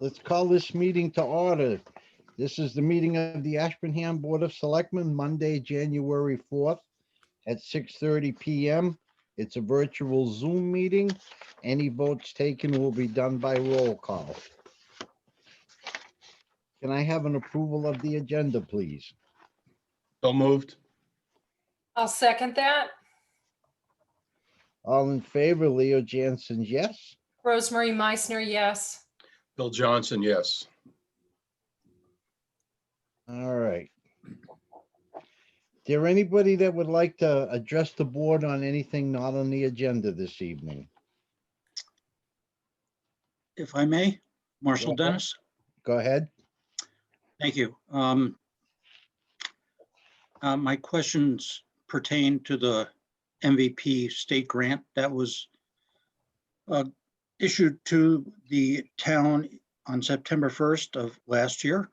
Let's call this meeting to order. This is the meeting of the Ashburnham Board of Selectmen, Monday, January 4th at 6:30 PM. It's a virtual Zoom meeting. Any votes taken will be done by roll call. Can I have an approval of the agenda, please? So moved. I'll second that. All in favor, Leo Jansen, yes? Rosemary Meisner, yes. Bill Johnson, yes. All right. Is there anybody that would like to address the board on anything not on the agenda this evening? If I may, Marshall Go ahead. Dennis. Go ahead. Thank you. My questions pertain to the MVP state grant that was issued to the town on September 1st of last year.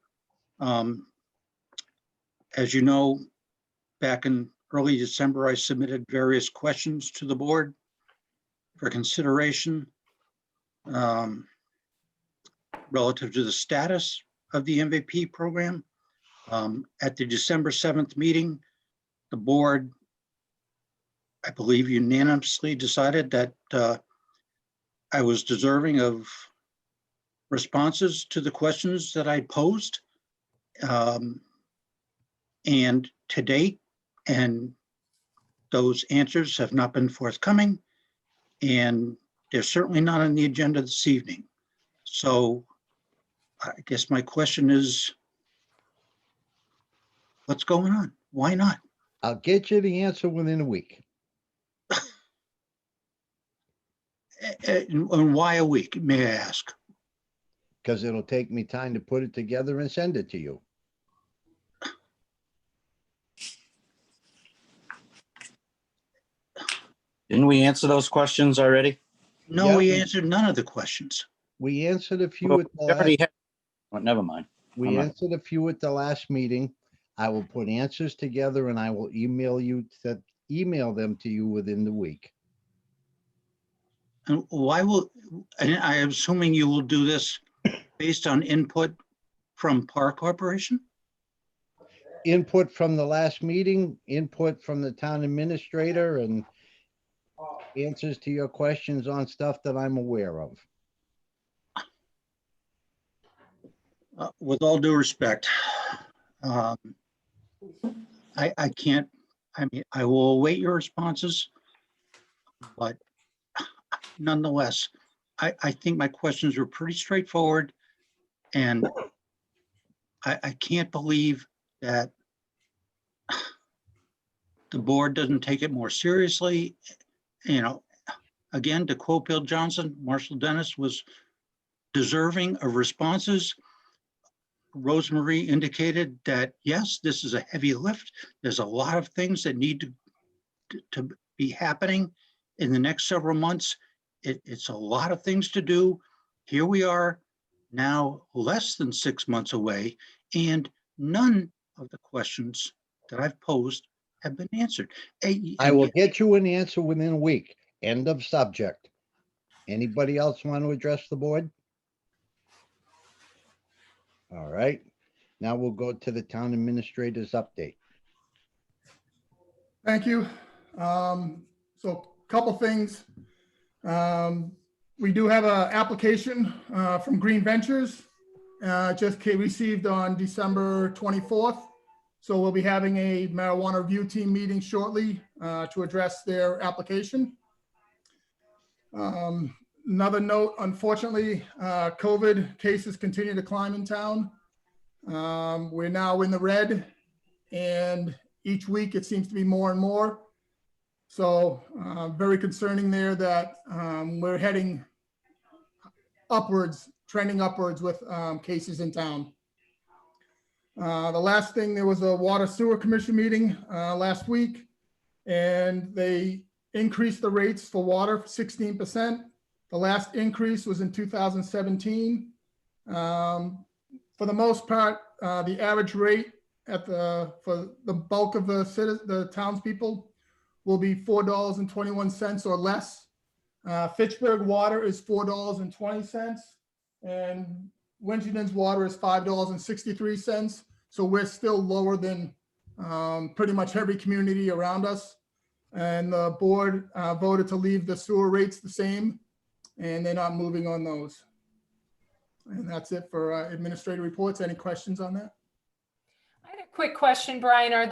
As you know, back in early December, I submitted various questions to the board for consideration relative to the status of the MVP program. At the December 7th meeting, the board, I believe, unanimously decided that I was deserving of responses to the questions that I posed. And to date, and those answers have not been forthcoming, and they're certainly not on the agenda this evening. So I guess my question is, what's going on? Why not? I'll get you the answer within a week. And why a week, may I ask? Because it'll take me time to put it together and send it to you. Didn't we answer those questions already? No, Yeah, we we- answered none of the questions. We answered a few Well, at the we already last, had- oh, never mind. we I'm not- answered a few at the last meeting. I will put answers together and I will email them to you within the week. And why will, and I am assuming you will do this based on input from Park Corporation? Input from the last meeting, input from the town administrator, and answers to your questions on stuff that I'm aware of. With all due respect, I can't, I mean, I will await your responses, but nonetheless, I think my questions were pretty straightforward, and I can't believe that the board doesn't take it more seriously. You know, again, to quote Bill Johnson, Marshall Dennis was deserving of responses. Rosemary indicated that, yes, this is a heavy lift. There's a lot of things that need to be happening in the next several months. It's a lot of things to do. Here we are now less than 6 months away, and none of the questions that I've posed have been answered. I will get you an answer within a week. End of subject. Anybody else want to address the board? All right. Now we'll go to the town administrator's update. Thank you. So a couple things. We do have an application from Green Ventures, just received on December 24th. So we'll be having a marijuana review team meeting shortly to address their application. Another note, unfortunately, COVID cases continue to climb in town. We're now in the red, and each week it seems to be more and more. So very concerning there that we're heading upwards, trending upwards with cases in town. The last thing, there was a Water Sewer Commission meeting last week, and they increased the rates for water 16%. The last increase was in 2017. For the most part, the average rate for the bulk of the townspeople will be $4.21 or less. Fitchburg Water is $4.20, and Winchendon's water is $5.63. So we're still lower than pretty much every community around us. And the board voted to leave the sewer rates the same, and they're not moving on those. And that's it for administrative reports. Any questions on that? I had a quick question, Brian. Are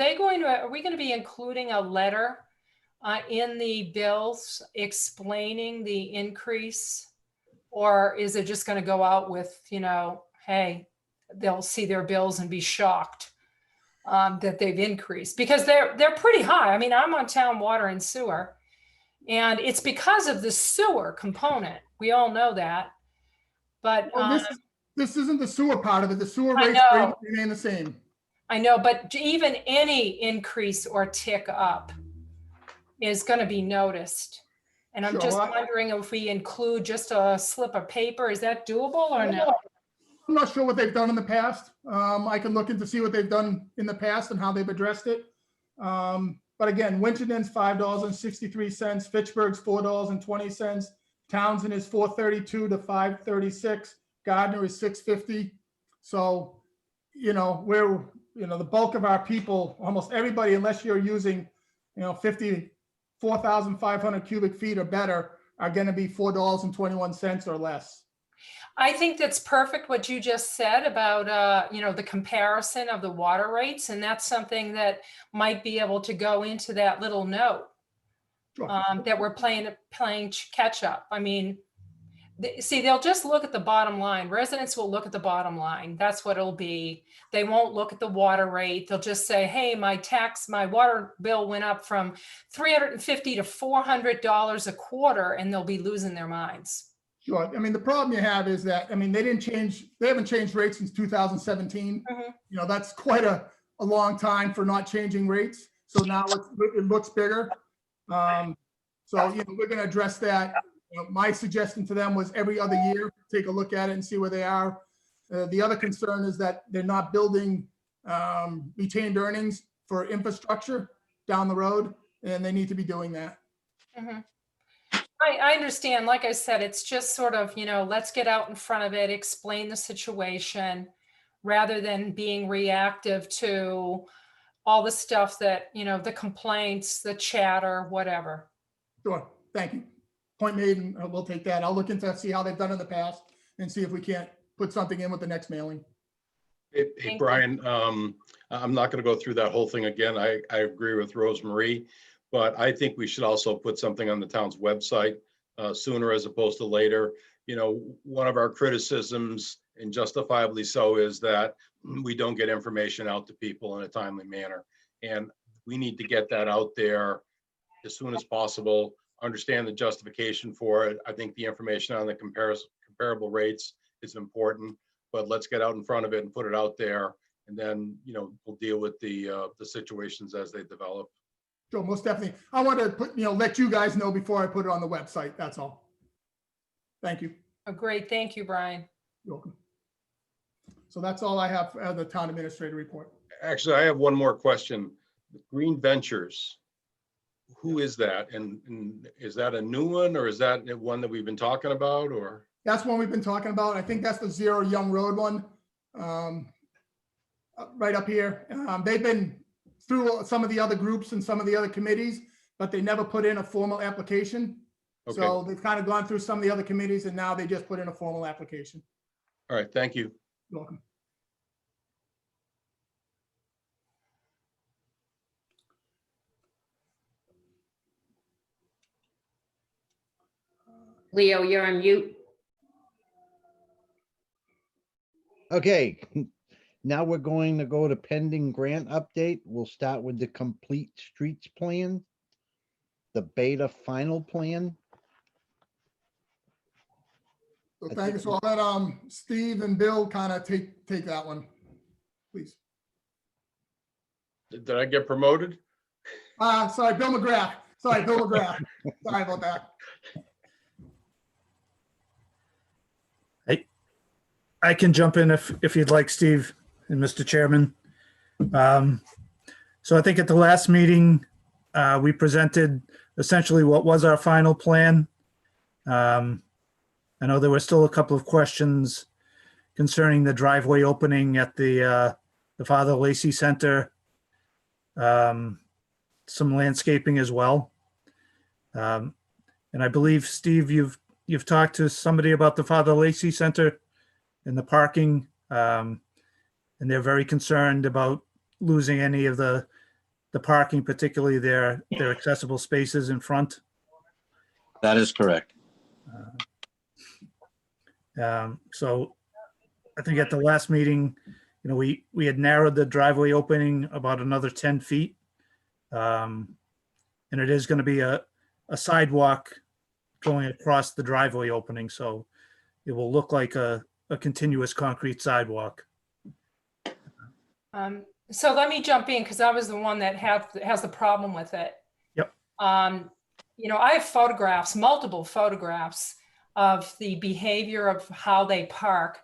we going to be including a letter in the bills explaining the increase? Or is it just going to go out with, hey, they'll see their bills and be shocked that they've increased? Because they're pretty high. I mean, I'm on town water and sewer, and it's because of the sewer component. We all know that. But Well, this isn't the sewer part of it. The sewer I rates know. remain the same. I know, but even any increase or tick up is going to be noticed. And I'm Sure, just well, wondering if we include just a slip of paper, is that doable or no? I'm not sure what they've done in the past. I can look into see what they've done in the past and how they've addressed it. But again, Winchendon's $5.63, Fitchburg's $4.20, Townsend is $4.32 to $5.36, Gardner is $6.50. So, we're, the bulk of our people, almost everybody, unless you're using, 4,500 cubic feet or better, are going to be $4.21 or less. I think that's perfect what you just said about, the comparison of the water rates. And that's something that might be able to go into that little note Sure. that we're playing catch up. I mean, they'll just look at the bottom line. Residents will look at the bottom line. That's what it'll be. They won't look at the water rate. They'll just say, hey, my water bill went up from $350 to $400 a quarter, and they'll be losing their minds. Sure. I mean, the problem you have is that, they haven't changed rates since 2017. Mhm. That's quite a long time for not changing rates. So now it looks bigger. So, we're going to address that. My suggestion to them was every other year, take a look at it and see where they are. The other concern is that they're not building retained earnings for infrastructure down the road, and they need to be doing that. Mhm. I understand. Like I said, it's just sort of, let's get out in front of it, explain the situation rather than being reactive to all the stuff that, the complaints, the chatter, whatever. Sure. Thank you. Point made, and we'll take that. I'll look into see how they've done in the past and see if we can't put something in with the next mailing. Hey, Thank you. Brian, I'm not going to go through that whole thing again. I agree with Rosemarie, but I think we should also put something on the town's website sooner as opposed to later. One of our criticisms, and justifiably so, is that we don't get information out to people in a timely manner. And we need to get that out there as soon as possible, understand the justification for it. I think the information on the comparable rates is important, but let's get out in front of it and put it out there. And then, we'll deal with the situations as they develop. Sure, most definitely. I want to let you guys know before I put it on the website. That's all. Thank you. Oh, great. Thank you, Brian. You're welcome. So that's all I have for the town administrator report. Actually, I have one more question. Green Ventures, who is that? And is that a new one, or is that one that we've been talking about, or? That's one we've been talking about. I think that's the Zero Young Road one. Right up here. They've been through some of the other groups and some of the other committees, but they never put in a formal application. Okay. So they've kind of gone through some of the other committees, and now they just put in a formal application. All right, thank you. You're welcome. Leo, you're on mute. Okay, now we're going to go to pending grant update. We'll start with the complete streets plan, the beta final plan. So thank you. So I'll let Steve and Bill kind of take that one, please. Did I get promoted? Sorry, Bill McGrath. Sorry, Bill McGrath. Sorry about that. I can jump in if you'd like, Steve and Mr. Chairman. So I think at the last meeting, we presented essentially what was our final plan. I know there were still a couple of questions concerning the driveway opening at the Father Lacey Center. Some landscaping as well. And I believe, Steve, you've talked to somebody about the Father Lacey Center and the parking. And they're very concerned about losing any of the parking, particularly their accessible spaces in front. That is correct. So I think at the last meeting, we had narrowed the driveway opening about another 10 feet. And it is going to be a sidewalk going across the driveway opening. So it will look like a continuous concrete sidewalk. So let me jump in because I was the one that has the problem with it. Yep. I have photographs, multiple photographs of the behavior of how they park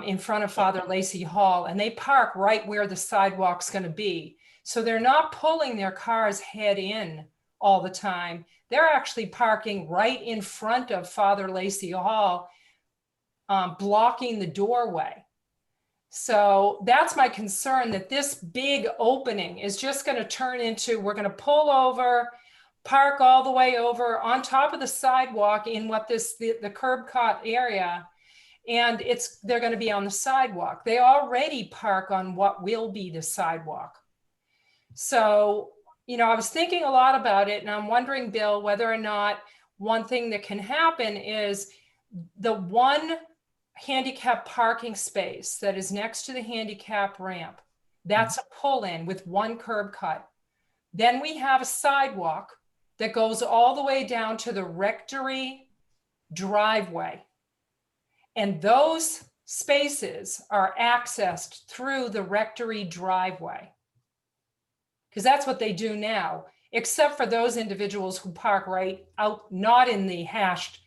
in front of Father Lacey Hall, and they park right where the sidewalk's going to be. So they're not pulling their cars head in all the time. They're actually parking right in front of Father Lacey Hall, blocking the doorway. So that's my concern, that this big opening is just going to turn into, we're going to pull over, park all the way over on top of the sidewalk in what the curb cut area. And they're going to be on the sidewalk. They already park on what will be the sidewalk. So, I was thinking a lot about it, and I'm wondering, Bill, whether or not one thing that can happen is the one handicap parking space that is next to the handicap ramp, that's a pull-in with one curb cut. Then we have a sidewalk that goes all the way down to the rectory driveway. And those spaces are accessed through the rectory driveway, because that's what they do now, except for those individuals who park right out, not in the hashed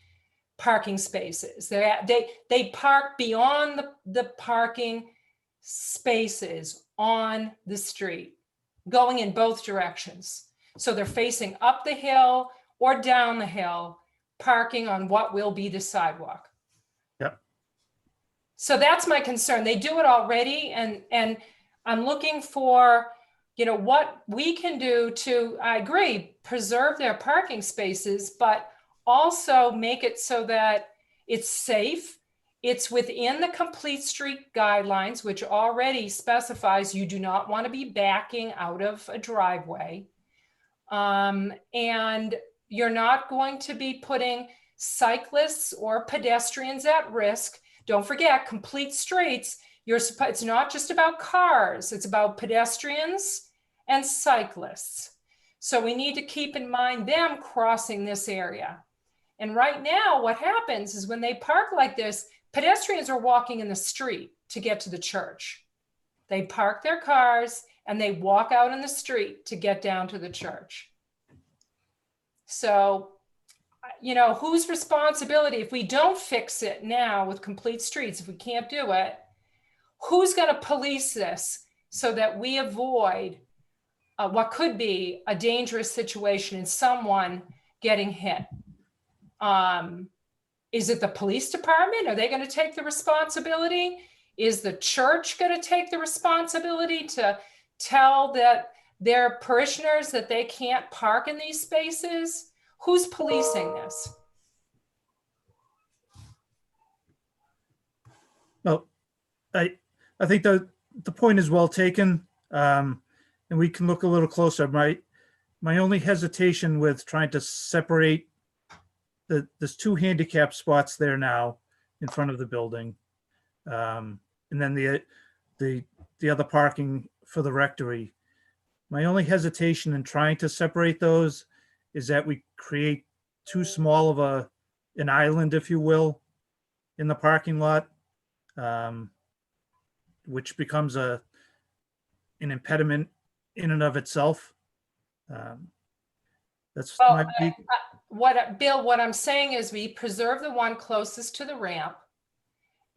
parking spaces. They park beyond the parking spaces on the street, going in both directions. So they're facing up the hill or down the hill, parking on what will be the sidewalk. Yep. So that's my concern. They do it already, and I'm looking for, what we can do to, I agree, preserve their parking spaces, but also make it so that it's safe. It's within the complete street guidelines, which already specifies you do not want to be backing out of a driveway. And you're not going to be putting cyclists or pedestrians at risk. Don't forget, complete streets, it's not just about cars, it's about pedestrians and cyclists. So we need to keep in mind them crossing this area. And right now, what happens is when they park like this, pedestrians are walking in the street to get to the church. They park their cars and they walk out in the street to get down to the church. So, whose responsibility, if we don't fix it now with complete streets, if we can't do it, who's going to police this so that we avoid what could be a dangerous situation and someone getting hit? Is it the police department? Are they going to take the responsibility? Is the church going to take the responsibility to tell their parishioners that they can't park in these spaces? Who's policing this? Well, I think the point is well taken, and we can look a little closer. My only hesitation with trying to separate there's two handicap spots there now in front of the building, and then the other parking for the rectory. My only hesitation in trying to separate those is that we create too small of an island, if you will, in the parking lot, which becomes an impediment in and of itself. That's Well, my Bill, what I'm saying is we preserve the one closest to the ramp,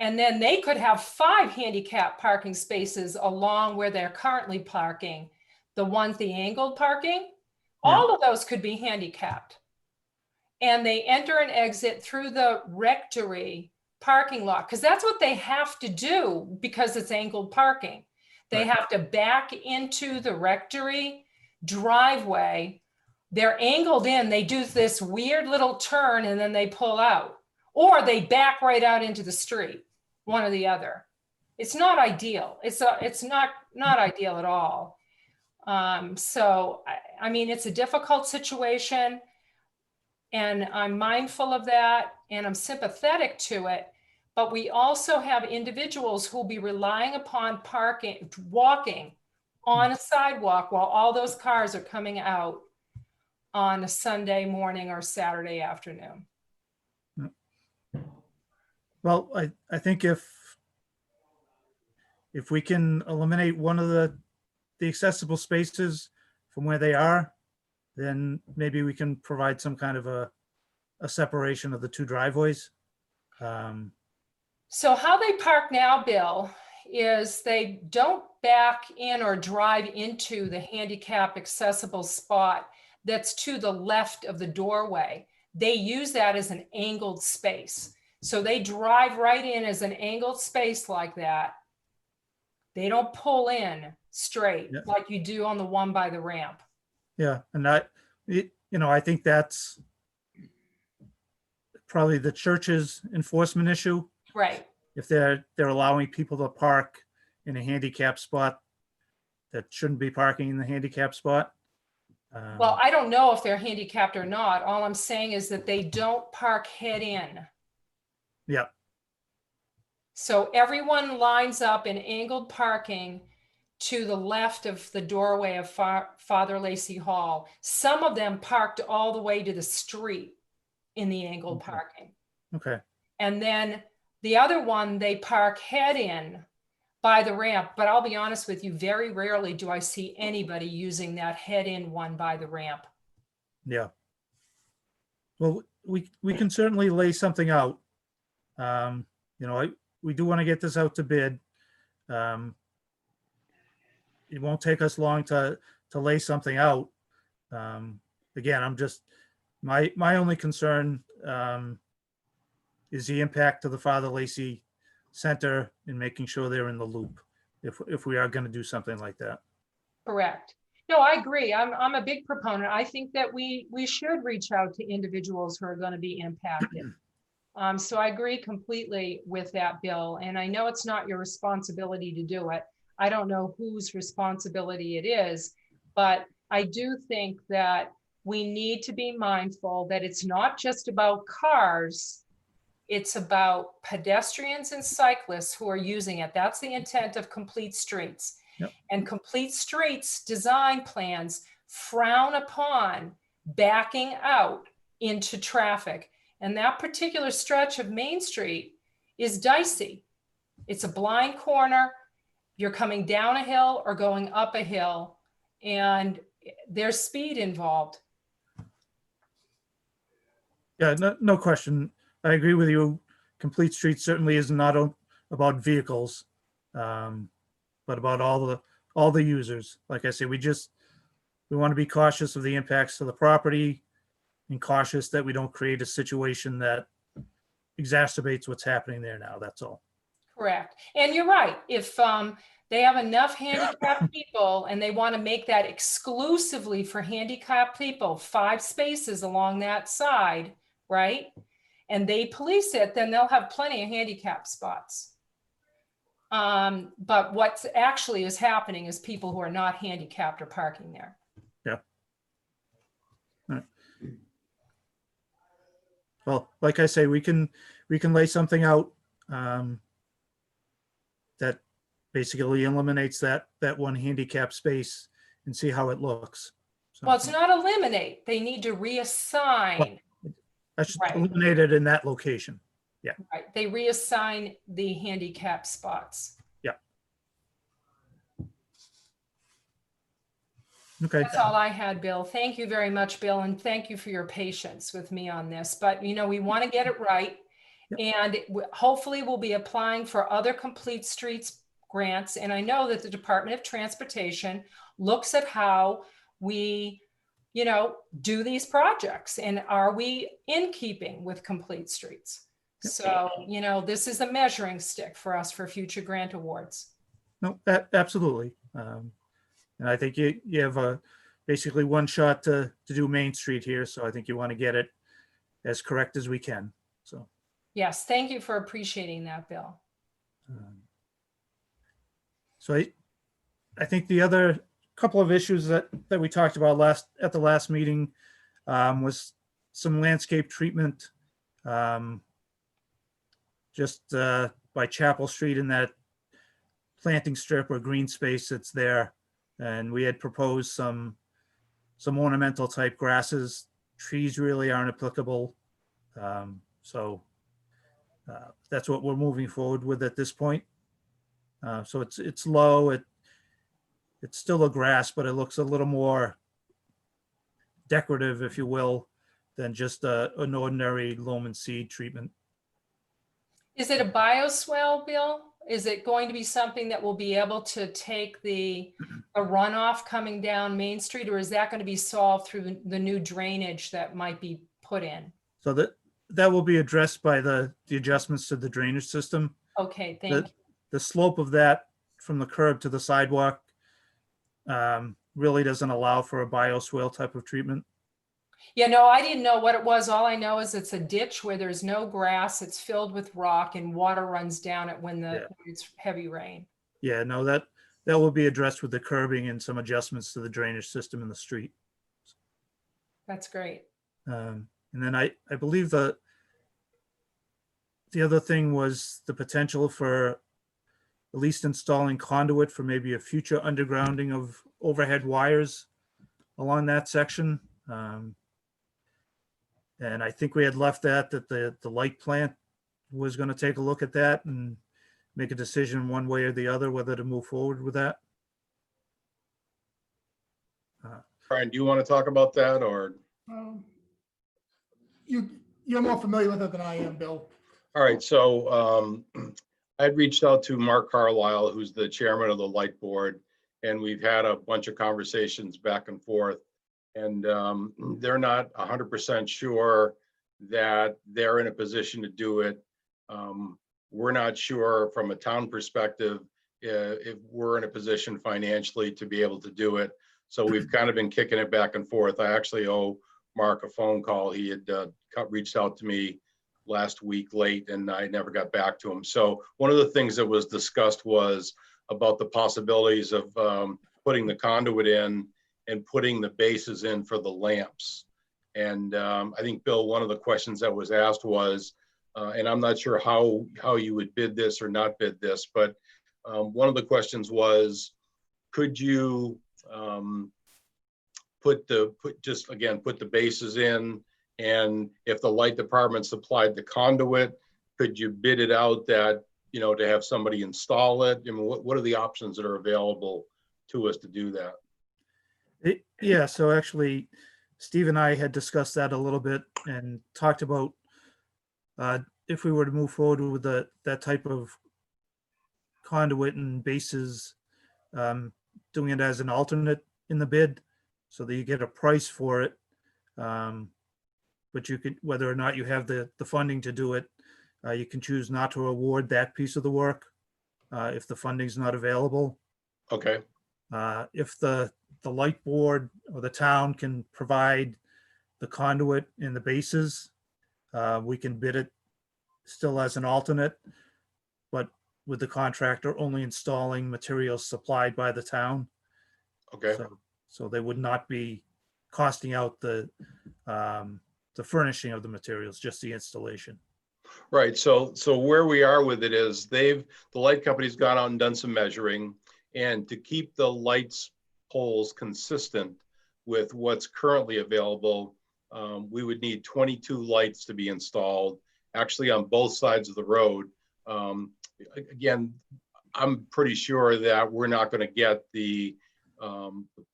and then they could have 5 handicap parking spaces along where they're currently parking. The angled parking, all of those could be handicapped. And they enter and exit through the rectory parking lot, because that's what they have to do because it's angled parking. They Right. have to back into the rectory driveway. They're angled in, they do this weird little turn and then they pull out, or they back right out into the street, one or the other. It's not ideal. It's not ideal at all. So, I mean, it's a difficult situation and I'm mindful of that and I'm sympathetic to it. But we also have individuals who will be relying upon walking on a sidewalk while all those cars are coming out on a Sunday morning or Saturday afternoon. Well, I think if we can eliminate one of the accessible spaces from where they are, then maybe we can provide some kind of a separation of the two driveways. So how they park now, Bill, is they don't back in or drive into the handicap accessible spot that's to the left of the doorway. They use that as an angled space. So they drive right in as an angled space like that. They don't pull in straight Yeah. like you do on the one by the ramp. Yeah, and I think that's probably the church's enforcement issue. Right. If they're allowing people to park in a handicap spot that shouldn't be parking in the handicap spot. Well, I don't know if they're handicapped or not. All I'm saying is that they don't park head in. Yeah, So everyone lines up in angled parking to the left of the doorway of Father Lacey Hall. Some of them parked all the way to the street in the angled Okay. parking. okay, And then the other one, they park head in by the ramp. But I'll be honest with you, very rarely do I see anybody using that head in one by the ramp. yeah. Well, we can certainly lay something out. We do want to get this out to bid. It won't take us long to lay something out. Again, I'm just, my only concern is the impact to the Father Lacey Center and making sure they're in the loop if we are going to do something like that. Correct. No, I agree. I'm a big proponent. I think that we should reach out to individuals who are going to be impacted. So I agree completely with that, Bill. And I know it's not your responsibility to do it. I don't know whose responsibility it is, but I do think that we need to be mindful that it's not just about cars. It's about pedestrians and cyclists who are using it. That's the intent of Complete Streets. Yep. And Complete Streets design plans frown upon backing out into traffic. And that particular stretch of Main Street is dicey. It's a blind corner. You're coming down a hill or going up a hill, and there's speed involved. Yeah, no question. I agree with you. Complete Street certainly is not about vehicles, but about all the users. Like I say, we want to be cautious of the impacts to the property and cautious that we don't create a situation that exacerbates what's happening there now. That's all. Correct. And you're right. If they have enough handicapped people and they want to make that exclusively for handicapped people, 5 spaces along that side, right? And they police it, then they'll have plenty of handicap spots. But what's actually is happening is people who are not handicapped are parking there. Yeah. All right. Well, like I say, we can lay something out that basically eliminates that one handicap space and see how it looks. So, Well, it's not eliminate. They need to reassign. I should right. eliminate it in that location. Right. They reassign the handicap spots. Yeah. Okay. That's all I had, Bill. Thank you very much, Bill. And thank you for your patience with me on this. But, we want to get it right. Yep. And hopefully we'll be applying for other Complete Streets grants. And I know that the Department of Transportation looks at how we, do these projects. And are we in keeping with Complete Streets? So, this is a measuring stick for us for future grant awards. No, absolutely. And I think you have basically one shot to do Main Street here, so I think you want to get it as correct as we can. So, Yes, thank you for appreciating that, Bill. so I think the other couple of issues that we talked about at the last meeting was some landscape treatment just by Chapel Street in that planting strip or green space that's there. And we had proposed some ornamental type grasses. Trees really aren't applicable. So that's what we're moving forward with at this point. So it's low. It's still a grass, but it looks a little more decorative, if you will, than just an ordinary loam and seed treatment. Is it a bioswale, Bill? Is it going to be something that will be able to take the runoff coming down Main Street, or is that going to be solved through the new drainage that might be put in? So that will be addressed by the adjustments to the drainage system. Okay, thank you. The slope of that from the curb to the sidewalk really doesn't allow for a bioswale type of treatment. Yeah, no, I didn't know what it was. All I know is it's a ditch where there's no grass. It's filled with rock and water runs down it when it's heavy rain. Yeah, no, that will be addressed with the curbing and some adjustments to the drainage system in the street. That's great. And then I believe the other thing was the potential for at least installing conduit for maybe a future undergrounding of overhead wires along that section. And I think we had left that the light plant was going to take a look at that and make a decision one way or the other whether to move forward with that. Brian, do you want to talk about that, or? You're more familiar with it than I am, Bill. All right, so I'd reached out to Mark Carlisle, who's the chairman of the light board, and we've had a bunch of conversations back and forth. And they're not 100% sure that they're in a position to do it. We're not sure from a town perspective if we're in a position financially to be able to do it. So we've kind of been kicking it back and forth. I actually owe Mark a phone call. He had reached out to me last week late, and I never got back to him. So one of the things that was discussed was about the possibilities of putting the conduit in and putting the bases in for the lamps. And I think, Bill, one of the questions that was asked was, and I'm not sure how you would bid this or not bid this, but one of the questions was, could you put the bases in, and if the light department supplied the conduit, could you bid it out that, to have somebody install it? I mean, what are the options that are available to us to do that? Yeah, so actually, Steve and I had discussed that a little bit and talked about if we were to move forward with that type of conduit and bases, doing it as an alternate in the bid so that you get a price for it. But you could, whether or not you have the funding to do it, you can choose not to award that piece of the work if the funding's not available. Okay. If the light board or the town can provide the conduit and the bases, we can bid it still as an alternate, but with the contractor only installing materials supplied by the town. Okay. So they would not be costing out the furnishing of the materials, just the installation. Right. So where we are with it is the light company's gone out and done some measuring, and to keep the lights poles consistent with what's currently available, we would need 22 lights to be installed, actually on both sides of the road. Again, I'm pretty sure that we're not going to get the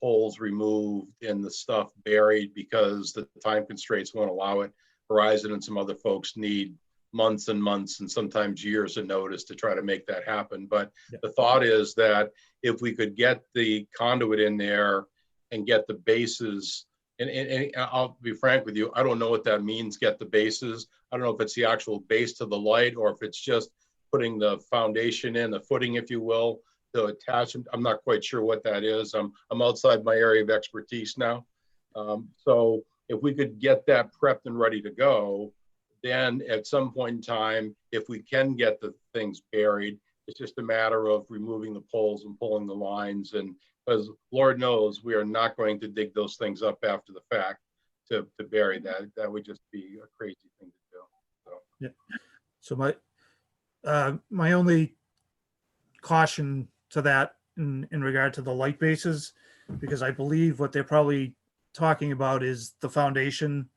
poles removed and the stuff buried because the time constraints won't allow it. Verizon and some other folks need months and months and sometimes years of notice to try to make that happen. But the thought is that if we could get the conduit in there and get the bases, and I'll be frank with you, I don't know what that means, get the bases. I don't know if it's the actual base to the light or if it's just putting the foundation in, the footing, if you will, to attach them. I'm not quite sure what that is. I'm outside my area of expertise now. So if we could get that prepped and ready to go, then at some point in time, if we can get the things buried, it's just a matter of removing the poles and pulling the lines. And because Lord knows we are not going to dig those things up after the fact to bury that. That would just be a crazy thing to do. So. Yeah. So my only caution to that in regard to the light bases, because I believe what they're probably talking about is the foundation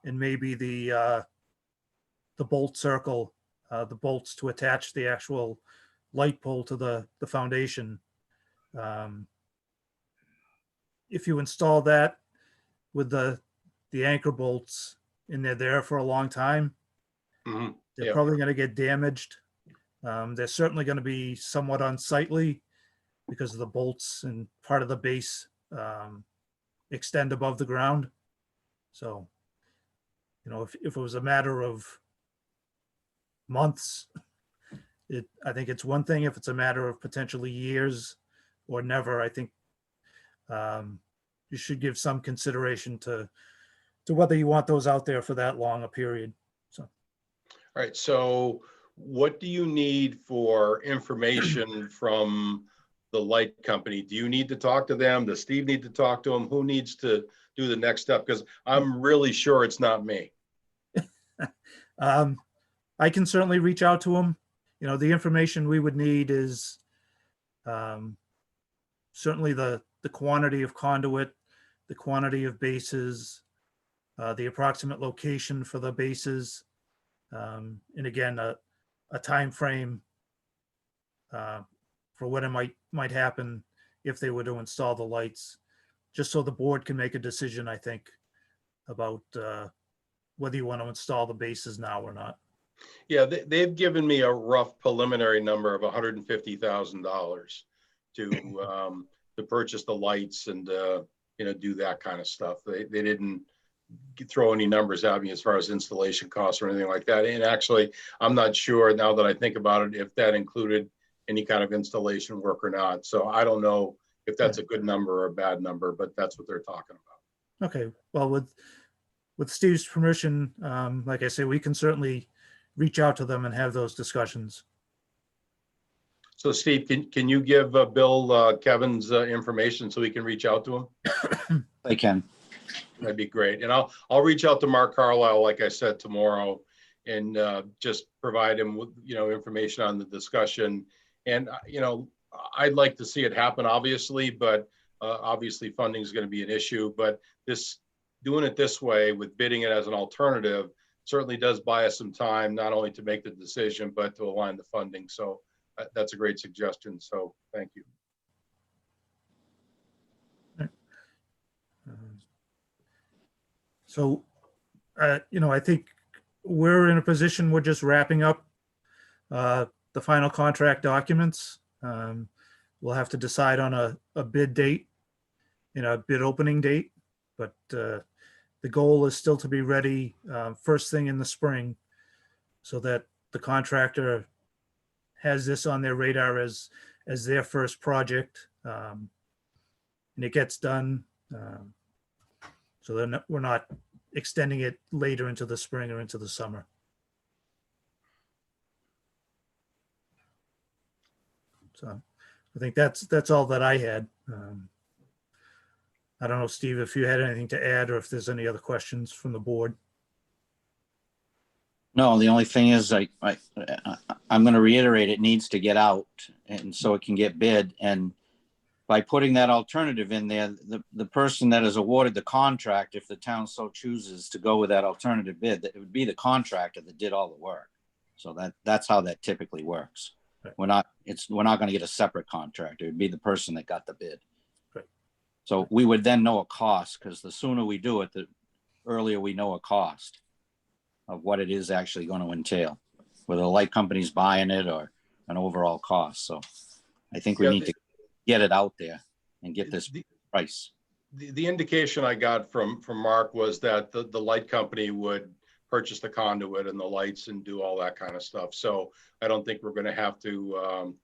and maybe the bolt circle, the bolts to attach the actual light pole to the foundation. If you install that with the anchor bolts and they're there for a long time, Mhm. they're Yeah. probably going to get damaged. They're certainly going to be somewhat unsightly because of the bolts and part of the base extend above the ground. So, you know, if it was a matter of months, I think it's one thing. If it's a matter of potentially years or never, I think you should give some consideration to whether you want those out there for that long a period. So, All right. So what do you need for information from the light company? Do you need to talk to them? Does Steve need to talk to them? Who needs to do the next step? Because I'm really sure it's not me. I can certainly reach out to them. You know, the information we would need is certainly the quantity of conduit, the quantity of bases, the approximate location for the bases, and again, a time frame for when it might happen if they were to install the lights, just so the board can make a decision, I think, about whether you want to install the bases now or not. Yeah, they've given me a rough preliminary number of $150,000 to purchase the lights and you know, do that kind of stuff. They didn't throw any numbers at me as far as installation costs or anything like that. And actually, I'm not sure now that I think about it if that included any kind of installation work or not. So I don't know if that's a good number or a bad number, but that's what they're talking about. Okay, well, with Steve's permission, like I say, we can certainly reach out to them and have those discussions. So Steve, can you give Bill Kevin's information so we can reach out to him? I can. That'd be great. And I'll reach out to Mark Carlisle, like I said, tomorrow, and just provide him with, you know, information on the discussion. And, you know, I'd like to see it happen, obviously, but obviously funding is going to be an issue. But doing it this way with bidding it as an alternative certainly does buy us some time, not only to make the decision, but to align the funding. So that's a great suggestion. So thank you. So, you know, I think we're in a position, we're just wrapping up the final contract documents. We'll have to decide on a bid date, you know, a bid opening date, but the goal is still to be ready first thing in the spring so that the contractor has this on their radar as their first project, and it gets done. So then we're not extending it later into the spring or into the summer. So I think that's all that I had. I don't know, Steve, if you had anything to add or if there's any other questions from the board. No, the only thing is I'm going to reiterate, it needs to get out and so it can get bid. And by putting that alternative in there, the person that is awarded the contract, if the town so chooses to go with that alternative bid, that it would be the contractor that did all the work. So that's how that typically works. Right. We're not going to get a separate contractor. It'd be the person that got the bid. Right. So we would then know a cost, because the sooner we do it, the earlier we know a cost of what it is actually going to entail, whether the light company's buying it or an overall cost. So I think we need to get it out there and get this price. The indication I got from Mark was that the light company would purchase the conduit and the lights and do all that kind of stuff. So I don't think we're going to have to,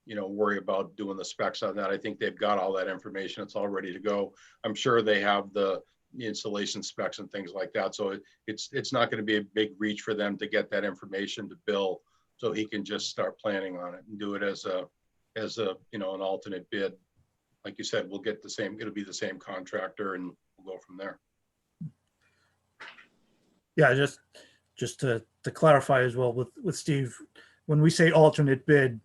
worry about doing the specs on that. I think they've got all that information. It's all ready to go. I'm sure they have the installation specs and things like that. So it's not going to be a big reach for them to get that information to Bill, so he can just start planning on it and do it as a an alternate bid. Like you said, we'll get the same, it'll be the same contractor and we'll go from there. Yeah, just to clarify as well with Steve, when we say alternate bid,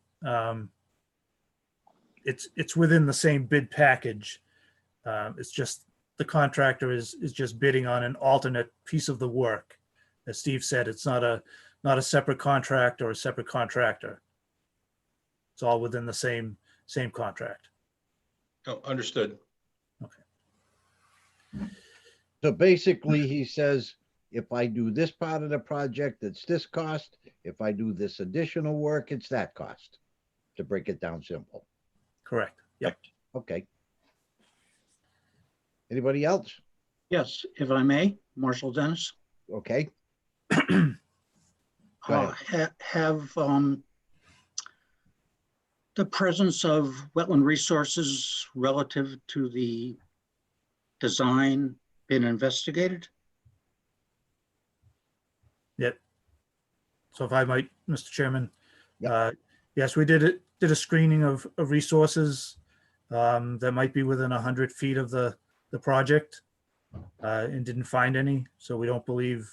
it's within the same bid package. It's just the contractor is just bidding on an alternate piece of the work. As Steve said, it's not a separate contract or a separate contractor. It's all within the same contract. Oh, understood. So basically, he says, if I do this part of the project, it's this cost. If I do this additional work, it's that cost, to break it down simple. Correct. Yep. Okay. Anybody else? Yes, if I may, Marshall Dennis. Okay. Go ahead. Have the presence of wetland resources relative to the design been investigated? Yep. So if I might, Mr. Chairman, Yep. Yes, we did a screening of resources that might be within 100 feet of the project and didn't find any. So we don't believe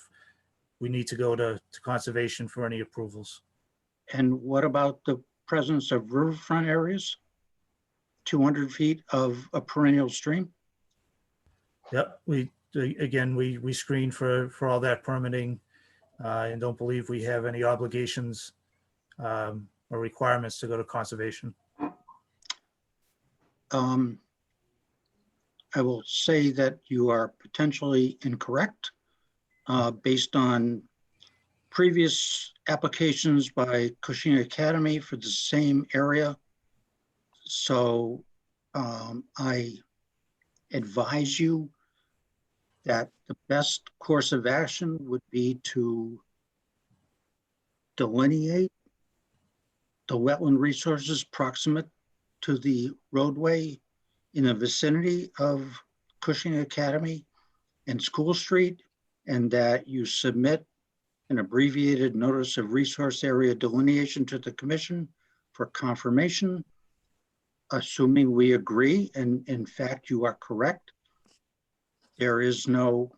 we need to go to conservation for any approvals. And what about the presence of riverfront areas? 200 feet of a perennial stream? Yeah, we screen for all that permitting and don't believe we have any obligations or requirements to go to conservation. I will say that you are potentially incorrect based on previous applications by Cushing Academy for the same area. So I advise you that the best course of action would be to delineate the wetland resources proximate to the roadway in the vicinity of Cushing Academy and School Street, and that you submit an abbreviated notice of resource area delineation to the commission for confirmation. Assuming we agree, and in fact you are correct, there is no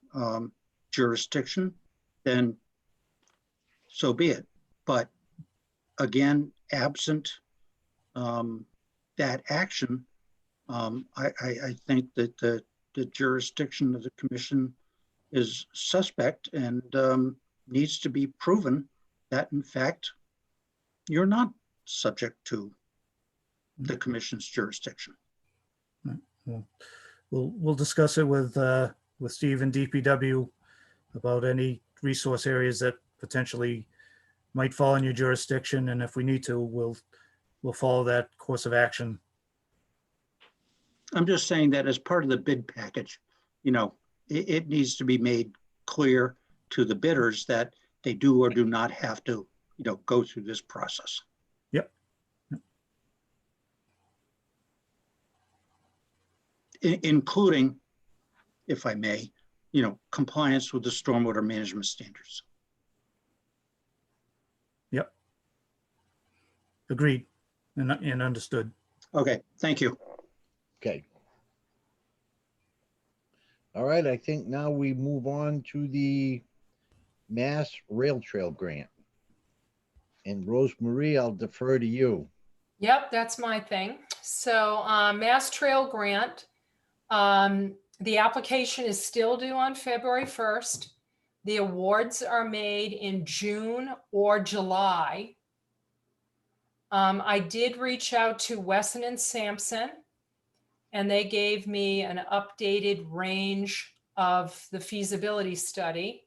jurisdiction, then so be it. But again, absent that action, I think that the jurisdiction of the commission is suspect and needs to be proven that in fact you're not subject to the commission's jurisdiction. We'll discuss it with Steve and DPW about any resource areas that potentially might fall in your jurisdiction, and if we need to, we'll follow that course of action. I'm just saying that as part of the bid package, it needs to be made clear to the bidders that they do or do not have to, go through this process. Yep. Including, if I may, compliance with the stormwater management standards. Yep. Agreed and understood. Okay, thank you. Okay. All right, I think now we move on to the Mass Rail Trail Grant. And Rosemarie, I'll defer to you. Yep, that's my thing. So Mass Trail Grant, the application is still due on February 1st. The awards are made in June or July. I did reach out to Wesson and Sampson, and they gave me an updated range of the feasibility study.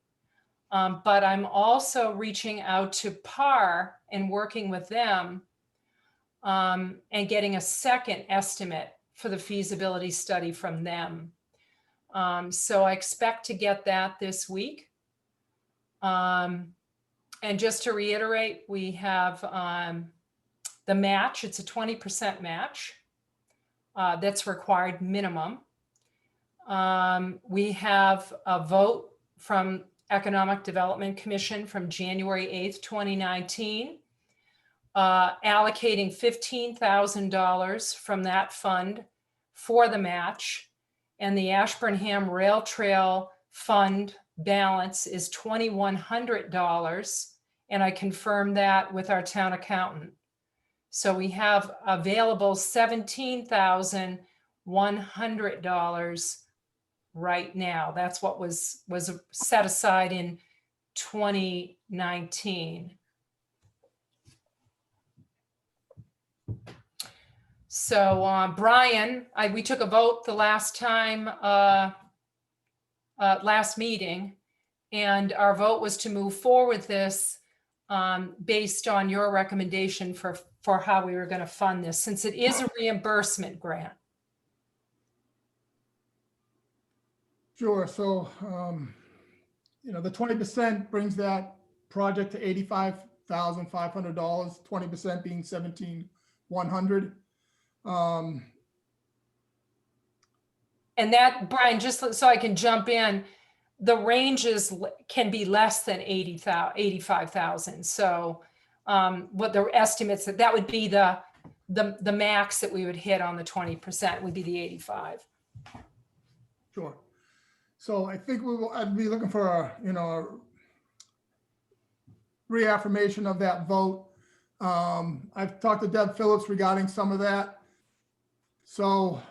But I'm also reaching out to PAR and working with them and getting a second estimate for the feasibility study from them. So I expect to get that this week. And just to reiterate, we have the match. It's a 20% match that's required minimum. We have a vote from Economic Development Commission from January 8th, 2019, allocating $15,000 from that fund for the match. And the Ashburnham Rail Trail Fund balance is $2,100. And I confirmed that with our town accountant. So we have available $17,100 right now. That's what was set aside in 2019. So Brian, we took a vote the last time, last meeting, and our vote was to move forward with this based on your recommendation for how we were going to fund this, since it is a reimbursement grant. Sure. So, the 20% brings that project to $85,500, 20% being $17,100. And that, Brian, just so I can jump in, the ranges can be less than 85,000. So what the estimates that would be the max that we would hit on the 20% would be the 85. Sure. So I think I'd be looking for a reaffirmation of that vote. I've talked to Deb Phillips regarding some of that. So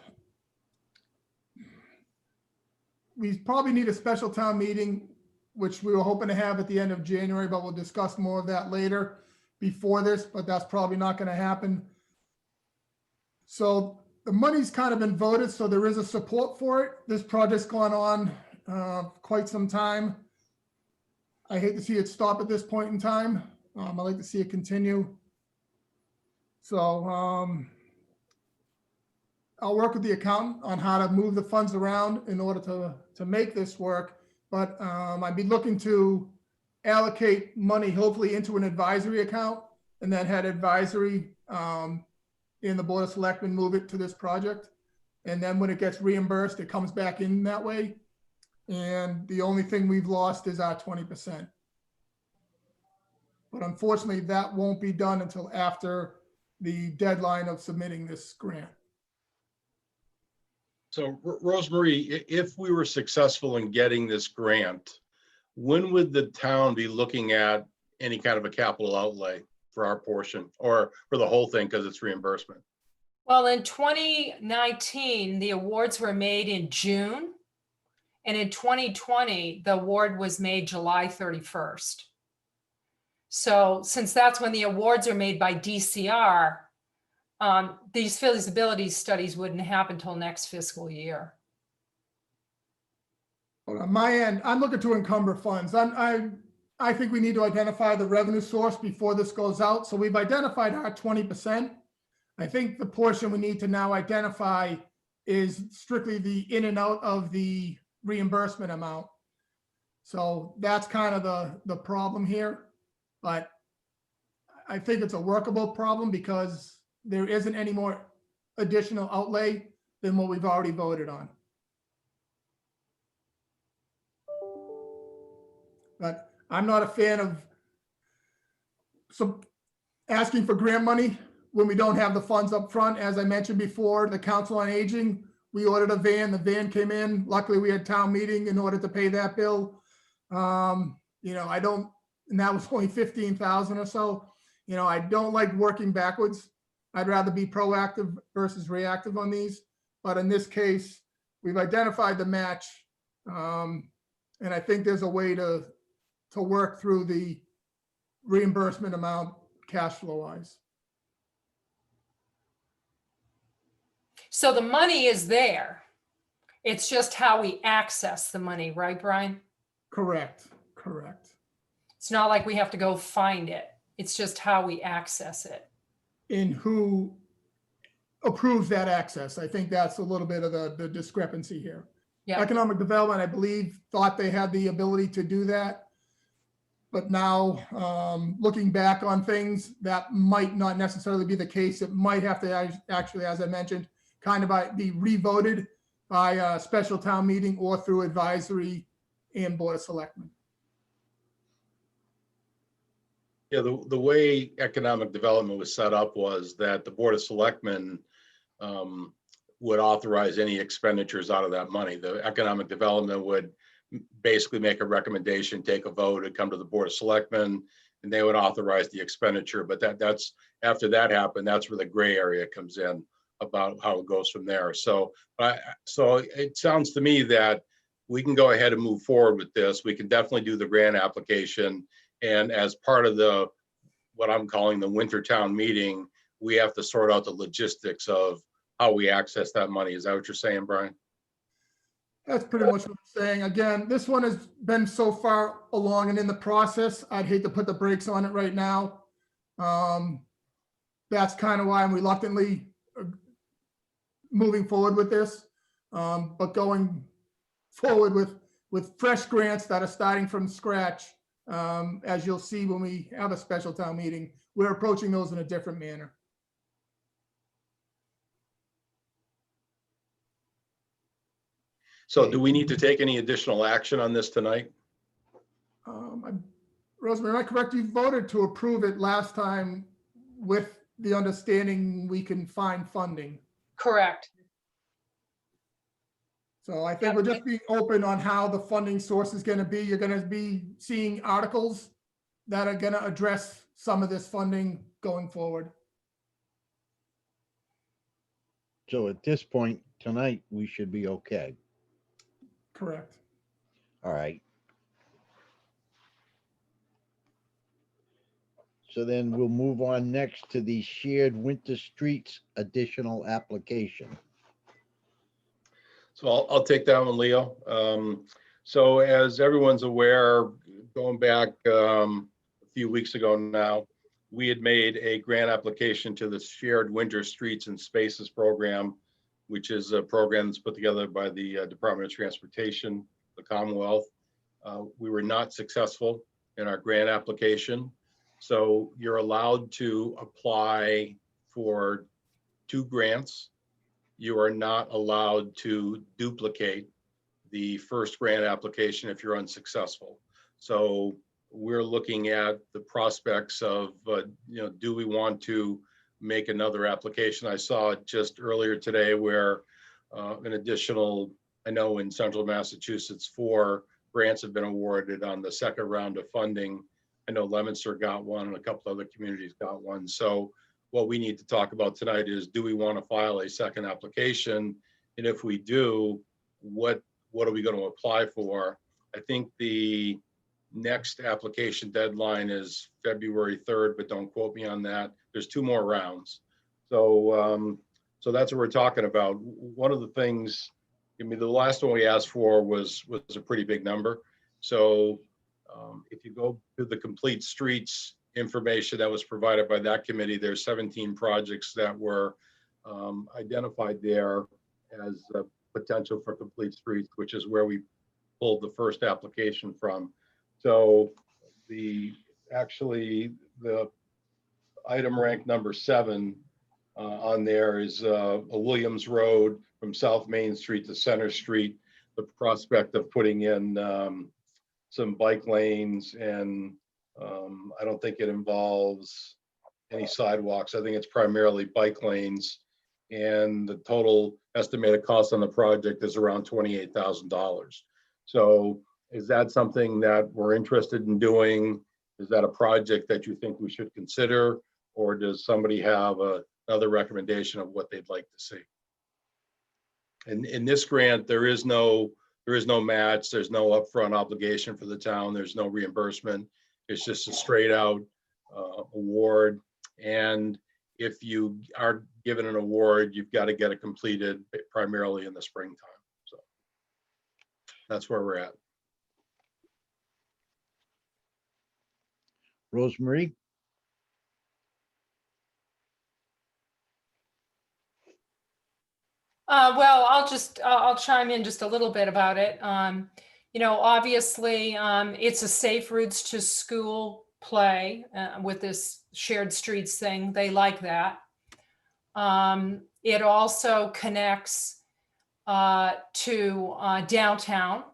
we probably need a special town meeting, which we were hoping to have at the end of January, but we'll discuss more of that later before this, but that's probably not going to happen. So the money's kind of been voted, so there is a support for it. This project's gone on quite some time. I hate to see it stop at this point in time. I'd like to see it continue. So I'll work with the accountant on how to move the funds around in order to make this work. But I'd be looking to allocate money, hopefully into an advisory account, and then had advisory in the Board of Selectmen move it to this project. And then when it gets reimbursed, it comes back in that way. And the only thing we've lost is our 20%. But unfortunately, that won't be done until after the deadline of submitting this grant. So Rosemarie, if we were successful in getting this grant, when would the town be looking at any kind of a capital outlay for our portion or for the whole thing because it's reimbursement? Well, in 2019, the awards were made in June. And in 2020, the award was made July 31st. So since that's when the awards are made by DCR, these feasibility studies wouldn't happen until next fiscal year. On my end, I'm looking to encumber funds. I think we need to identify the revenue source before this goes out. So we've identified our 20%. I think the portion we need to now identify is strictly the in and out of the reimbursement amount. So that's kind of the problem here. But I think it's a workable problem because there isn't any more additional outlay than what we've already voted on. But I'm not a fan of asking for grant money when we don't have the funds up front. As I mentioned before, the Council on Aging, we ordered a van, the van came in. Luckily, we had town meeting in order to pay that bill. And that was only 15,000 or so. I don't like working backwards. I'd rather be proactive versus reactive on these. But in this case, we've identified the match. And I think there's a way to work through the reimbursement amount cash flow wise. So the money is there. It's just how we access the money, right, Brian? Correct. It's not like we have to go find it. It's just how we access it. And who approves that access? I think that's a little bit of the discrepancy here. Yeah. Economic Development, I believe, thought they had the ability to do that. But now, looking back on things, that might not necessarily be the case. It might have to actually, as I mentioned, kind of be re-voted by a special town meeting or through advisory and Board of Selectmen. Yeah, the way economic development was set up was that the Board of Selectmen would authorize any expenditures out of that money. The economic development would basically make a recommendation, take a vote, and come to the Board of Selectmen, and they would authorize the expenditure. But that's after that happened, that's where the gray area comes in about how it goes from there. So it sounds to me that we can go ahead and move forward with this. We can definitely do the grant application. And as part of what I'm calling the winter town meeting, we have to sort out the logistics of how we access that money. Is that what you're saying, Brian? That's pretty much what I'm saying. Again, this one has been so far along and in the process, I'd hate to put the brakes on it right now. That's kind of why I'm reluctantly moving forward with this. But going forward with fresh grants that are starting from scratch, as you'll see when we have a special town meeting, we're approaching those in a different manner. So do we need to take any additional action on this tonight? Rosemary, am I correct? You voted to approve it last time with the understanding we can find funding. Correct. So I think we're just being open on how the funding source is going to be. You're going to be seeing articles that are going to address some of this funding going forward. So at this point tonight, we should be okay. Correct. All right. So then we'll move on next to the shared winter streets additional application. So I'll take that one, Leo. So as everyone's aware, going back a few weeks ago now, we had made a grant application to the Shared Winter Streets and Spaces Program, which is a program that's put together by the Department of Transportation, the Commonwealth. We were not successful in our grant application. So you're allowed to apply for 2 grants. You are not allowed to duplicate the first grant application if you're unsuccessful. So we're looking at the prospects of, do we want to make another application? I saw it just earlier today where an additional, I know in central Massachusetts, 4 grants have been awarded on the second round of funding. I know Leominster got one and a couple other communities got one. So what we need to talk about tonight is, do we want to file a second application? And if we do, what are we going to apply for? I think the next application deadline is February 3rd, but don't quote me on that. There's 2 more rounds. So that's what we're talking about. One of the things, the last one we asked for was a pretty big number. So if you go to the complete streets information that was provided by that committee, there's 17 projects that were identified there as potential for complete streets, which is where we pulled the first application from. So the item ranked number 7 on there is a Williams Road from South Main Street to Center Street, the prospect of putting in some bike lanes, and I don't think it involves any sidewalks. I think it's primarily bike lanes, and the total estimated cost on the project is around $28,000. So is that something that we're interested in doing? Is that a project that you think we should consider, or does somebody have another recommendation of what they'd like to see? And in this grant, there is no match, there's no upfront obligation for the town, there's no reimbursement. It's just a straight out award. And if you are given an award, you've got to get it completed primarily in the springtime. So that's where we're at. Rosemary? Well, I'll chime in just a little bit about it. Obviously, it's a safe routes to school play with this shared streets thing. They like that. It also connects to downtown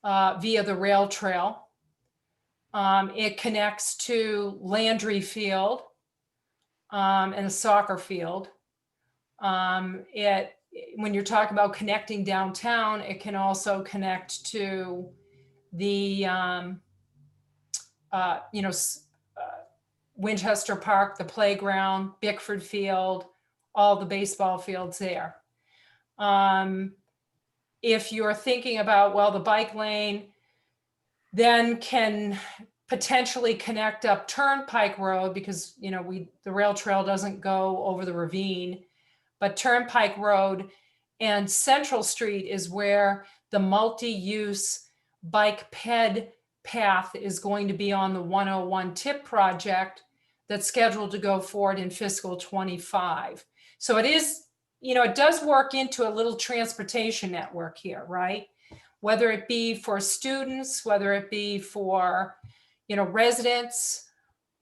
via the rail trail. It connects to Landry Field and the soccer field. When you're talking about connecting downtown, it can also connect to the Winchester Park, the playground, Bickford Field, all the baseball fields there. If you're thinking about, well, the bike lane then can potentially connect up Turnpike Road because, the rail trail doesn't go over the ravine, but Turnpike Road and Central Street is where the multi-use bike ped path is going to be on the 101 TIP project that's scheduled to go forward in fiscal 25. So it is, it does work into a little transportation network here, right? Whether it be for students, whether it be for, residents,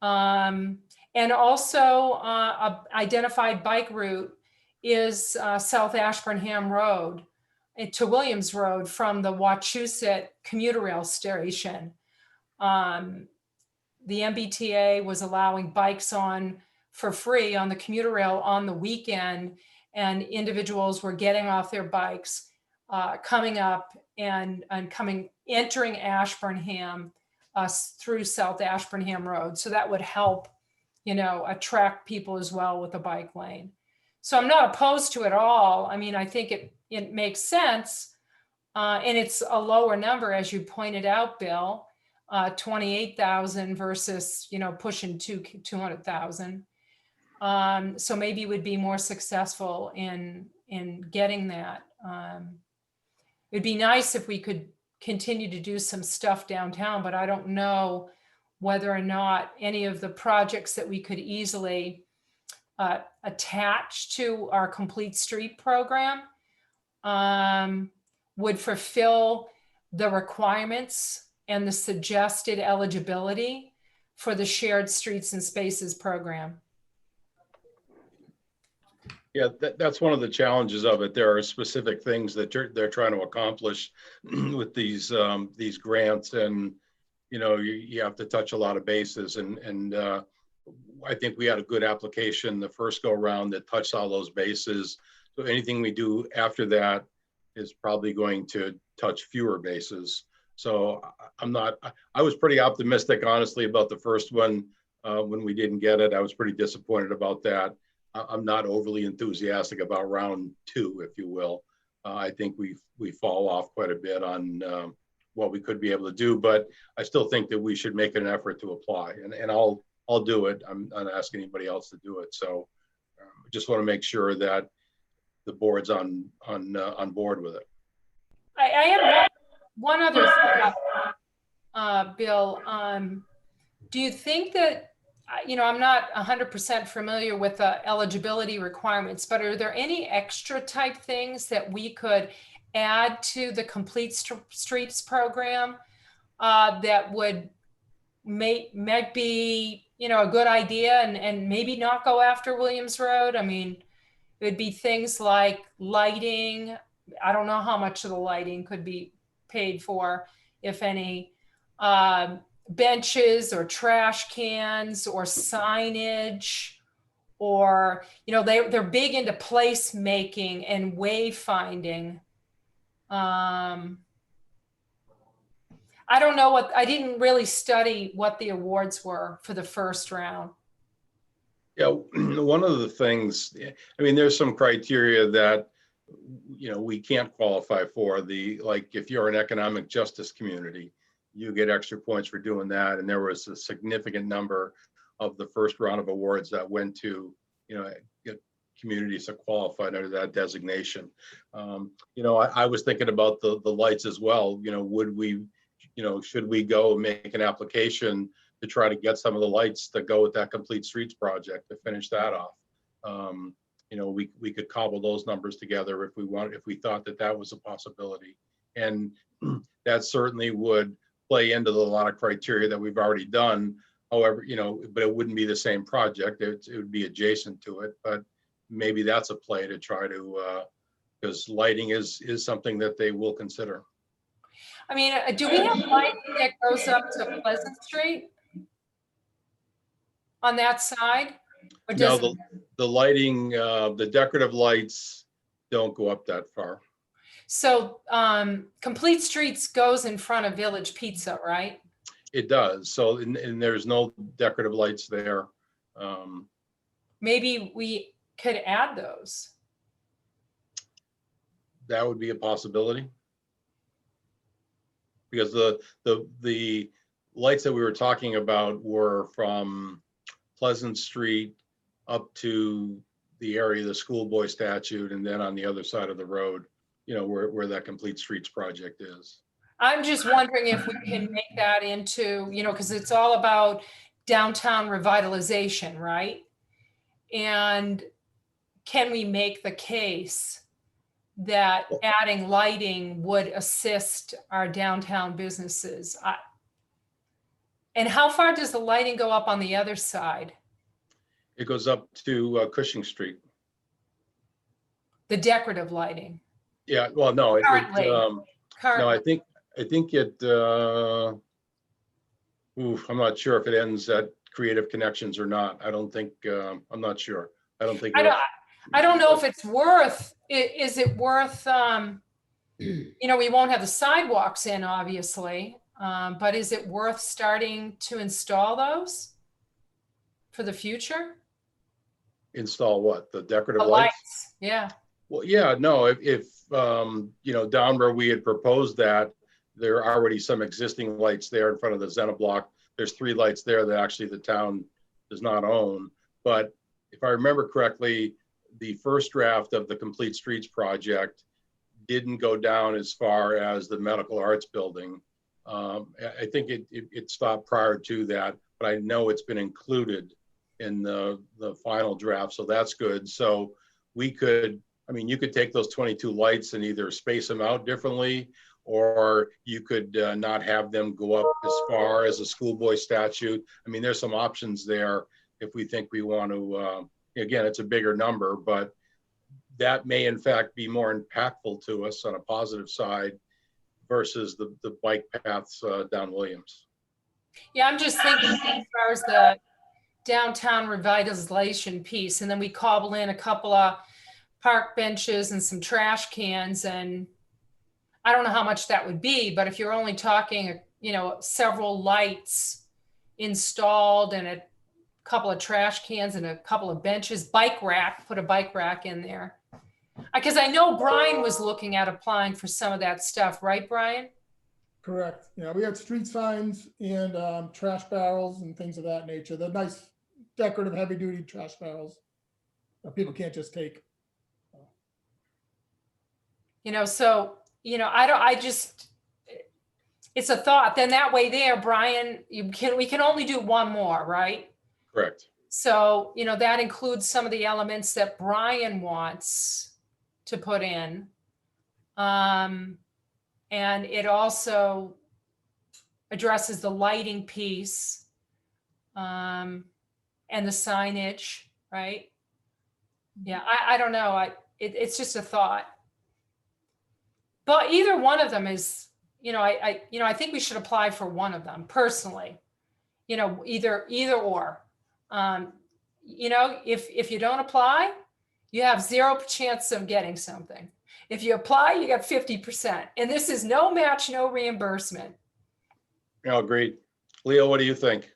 and also a identified bike route is South Ashburnham Road to Williams Road from the Wachusett commuter rail station. The MBTA was allowing bikes on for free on the commuter rail on the weekend, and individuals were getting off their bikes, coming up and entering Ashburnham through South Ashburnham Road. So that would help, attract people as well with the bike lane. So I'm not opposed to it all. I mean, I think it makes sense. And it's a lower number, as you pointed out, Bill, 28,000 versus, pushing 200,000. So maybe would be more successful in getting that. It'd be nice if we could continue to do some stuff downtown, but I don't know whether or not any of the projects that we could easily attach to our complete street program would fulfill the requirements and the suggested eligibility for the shared streets and spaces program. Yeah, that's one of the challenges of it. There are specific things that they're trying to accomplish with these grants, and you have to touch a lot of bases. And I think we had a good application the first go around that touched all those bases. So anything we do after that is probably going to touch fewer bases. So I was pretty optimistic, honestly, about the first one. When we didn't get it, I was pretty disappointed about that. I'm not overly enthusiastic about round two, if you will. I think we fall off quite a bit on what we could be able to do, but I still think that we should make an effort to apply, and I'll do it. I'm not asking anybody else to do it. So I just want to make sure that the board's on board with it. I have one other thought, Bill. Do you think that, I'm not 100% familiar with the eligibility requirements, but are there any extra type things that we could add to the Complete Streets program that would might be, a good idea and maybe not go after Williams Road? I mean, it would be things like lighting. I don't know how much of the lighting could be paid for, if any. Benches or trash cans or signage, or they're big into place making and wayfinding. I don't know I didn't really study what the awards were for the first round. Yeah, one of the things, I mean, there's some criteria that we can't qualify for. Like if you're an economic justice community, you get extra points for doing that. And there was a significant number of the first round of awards that went to, communities that qualified under that designation. I was thinking about the lights as well. Would we, should we go and make an application to try to get some of the lights that go with that Complete Streets project to finish that off? We could cobble those numbers together if we thought that was a possibility. And that certainly would play into a lot of criteria that we've already done. However, but it wouldn't be the same project. It would be adjacent to it, but maybe that's a play to try to, because lighting is something that they will consider. I mean, do we have lighting that goes up to Pleasant Street? On that side? Or No, does, the lighting, the decorative lights don't go up that far. so Complete Streets goes in front of Village Pizza, right? It does. So, and there's no decorative lights there. Maybe we could add those. That would be a possibility. Because the lights that we were talking about were from Pleasant Street up to the area of the schoolboy statute, and then on the other side of the road, where that Complete Streets project is. I'm just wondering if we can make that into, because it's all about downtown revitalization, right? And can we make the case that adding lighting would assist our downtown businesses? And how far does the lighting go up on the other side? It goes up to Cushing Street. The decorative lighting? Yeah, well, no, Currently. no, I think it, I'm not sure if it ends at Creative Connections or not. I don't think, I'm not sure. I don't think. I don't know if it's worth, is it worth, we won't have the sidewalks in, obviously, but is it worth starting to install those for the future? Install what? The decorative The lights? lights, yeah. Well, yeah, no, if down where we had proposed that, there are already some existing lights there in front of the Zena block. There's 3 lights there that actually the town does not own. But if I remember correctly, the first draft of the Complete Streets project didn't go down as far as the medical arts building. I think it stopped prior to that, but I know it's been included in the final draft, so that's good. So we could, you could take those 22 lights and either space them out differently, or you could not have them go up as far as a schoolboy statute. There's some options there if we think we want to, again, it's a bigger number, but that may in fact be more impactful to us on a positive side versus the bike paths down Williams. Yeah, I'm just thinking as far as the downtown revitalization piece, and then we cobble in a couple of park benches and some trash cans, and I don't know how much that would be, but if you're only talking, several lights installed and a couple of trash cans and a couple of benches, put a bike rack in there. Because I know Brian was looking at applying for some of that stuff, right, Brian? Correct. Yeah, we have street signs and trash barrels and things of that nature. The nice decorative heavy duty trash barrels that people can't just take. It's a thought. Then that way there, Brian, we can only do one more, right? Correct. So, that includes some of the elements that Brian wants to put in. And it also addresses the lighting piece and the signage, right? Yeah, I don't know. It's just a thought. But either one of them is, I think we should apply for one of them personally. Either or. If you don't apply, you have 0 chance of getting something. If you apply, you get 50%. And this is no match, no reimbursement. Yeah, agreed. Leo, what do you think?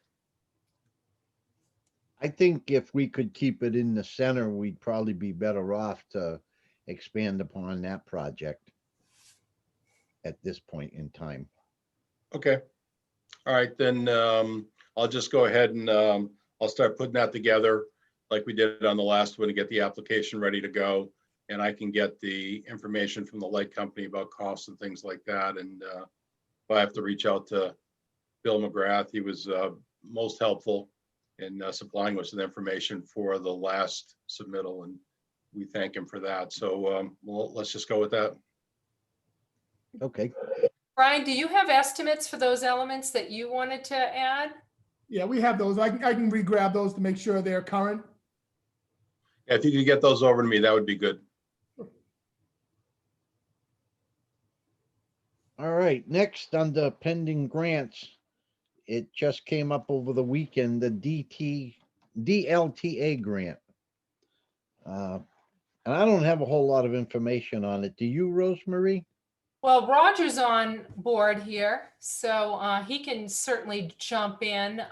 I think if we could keep it in the center, we'd probably be better off to expand upon that project at this point in time. Okay. All right, then I'll just go ahead and I'll start putting that together like we did on the last one to get the application ready to go. And I can get the information from the light company about costs and things like that. And if I have to reach out to Bill McGrath, he was most helpful in supplying us with information for the last submittal, and we thank him for that. So let's just go with that. Okay, Brian, do you have estimates for those elements that you wanted to add? Yeah, we have those. I can re-grab those to make sure they're current. If you could get those over to me, that would be good. all right, next under pending grants. It just came up over the weekend, the DLTA grant. And I don't have a whole lot of information on it. Do you, Rosemarie? Well, Roger's on board here, so he can certainly jump in.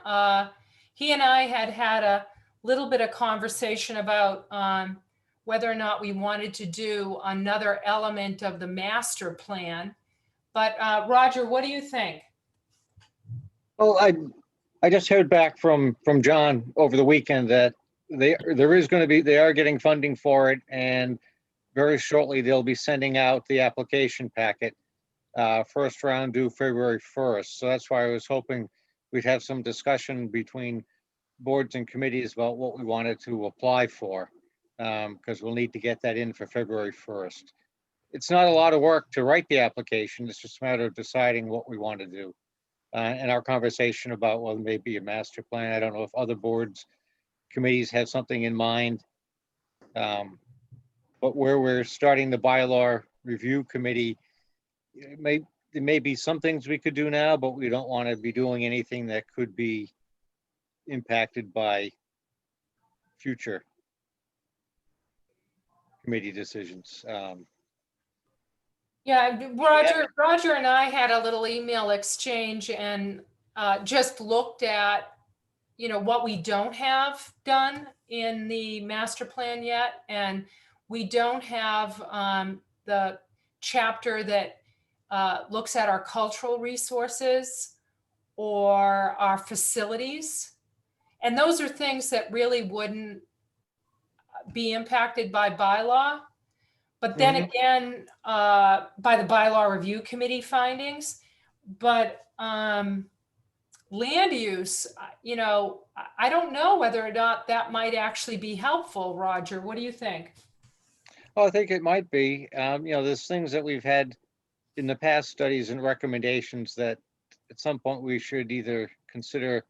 He and I had a little bit of conversation about whether or not we wanted to do another element of the master plan. But Roger, what do you think? Well, I just heard back from John over the weekend that they are getting funding for it, and very shortly they'll be sending out the application packet. First round due February 1st. So that's why I was hoping we'd have some discussion between boards and committees about what we wanted to apply for, because we'll need to get that in for February 1st. It's not a lot of work to write the application. It's just a matter of deciding what we want to do. And our conversation about, well, maybe a master plan. I don't know if other boards, committees have something in mind. But where we're starting the bylaw review committee, there may be some things we could do now, but we don't want to be doing anything that could be impacted by future committee decisions. Yeah, Roger and I had a little email exchange and just looked at, what we don't have done in the master plan yet. And we don't have the chapter that looks at our cultural resources or our facilities. And those are things that really wouldn't be impacted by bylaw. But then again, by the bylaw review committee findings. But land use, I don't know whether or not that might actually be helpful. Roger, what do you think? Oh, I think it might be. There's things that we've had in the past, studies and recommendations that at some point we should either consider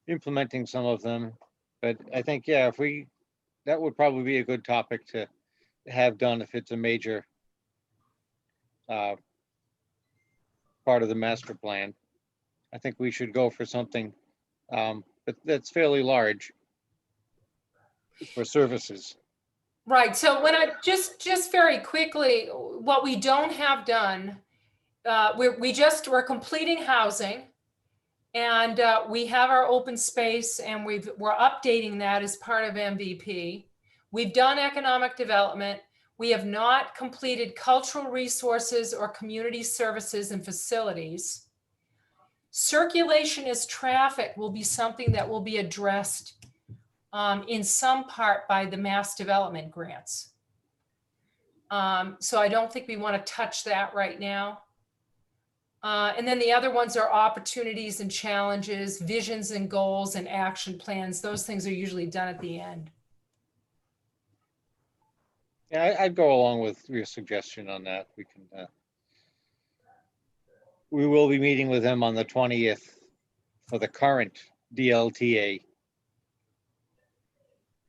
implementing some of them. But I think, yeah, that would probably be a good topic to have done if it's a major part of the master plan. I think we should go for something but that's fairly large for services. Right. So when I just very quickly, what we don't have done, we're completing housing, and we have our open space, and we're updating that as part of MVP. We've done economic development. We have not completed cultural resources or community services and facilities. Circulation as traffic will be something that will be addressed in some part by the mass development grants. So I don't think we want to touch that right now. And then the other ones are opportunities and challenges, visions and goals and action plans. Those things are usually done at the end. Yeah, I'd go along with your suggestion on that. We will be meeting with them on the 20th for the current DLTA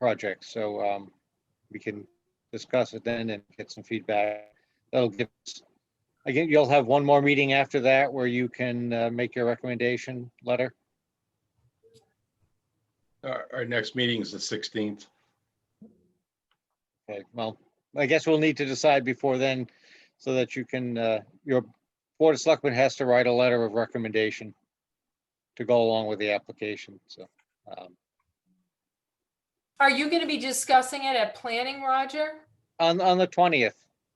project. So we can discuss it then and get some feedback. That'll give us, again, you'll have one more meeting after that where you can make your recommendation letter. Our next meeting is the 16th. Okay, well, I guess we'll need to decide before then so that you can, your Board of Selectmen has to write a letter of recommendation to go along with the application, so. Are you going to be discussing it at planning, Roger? On the 20th,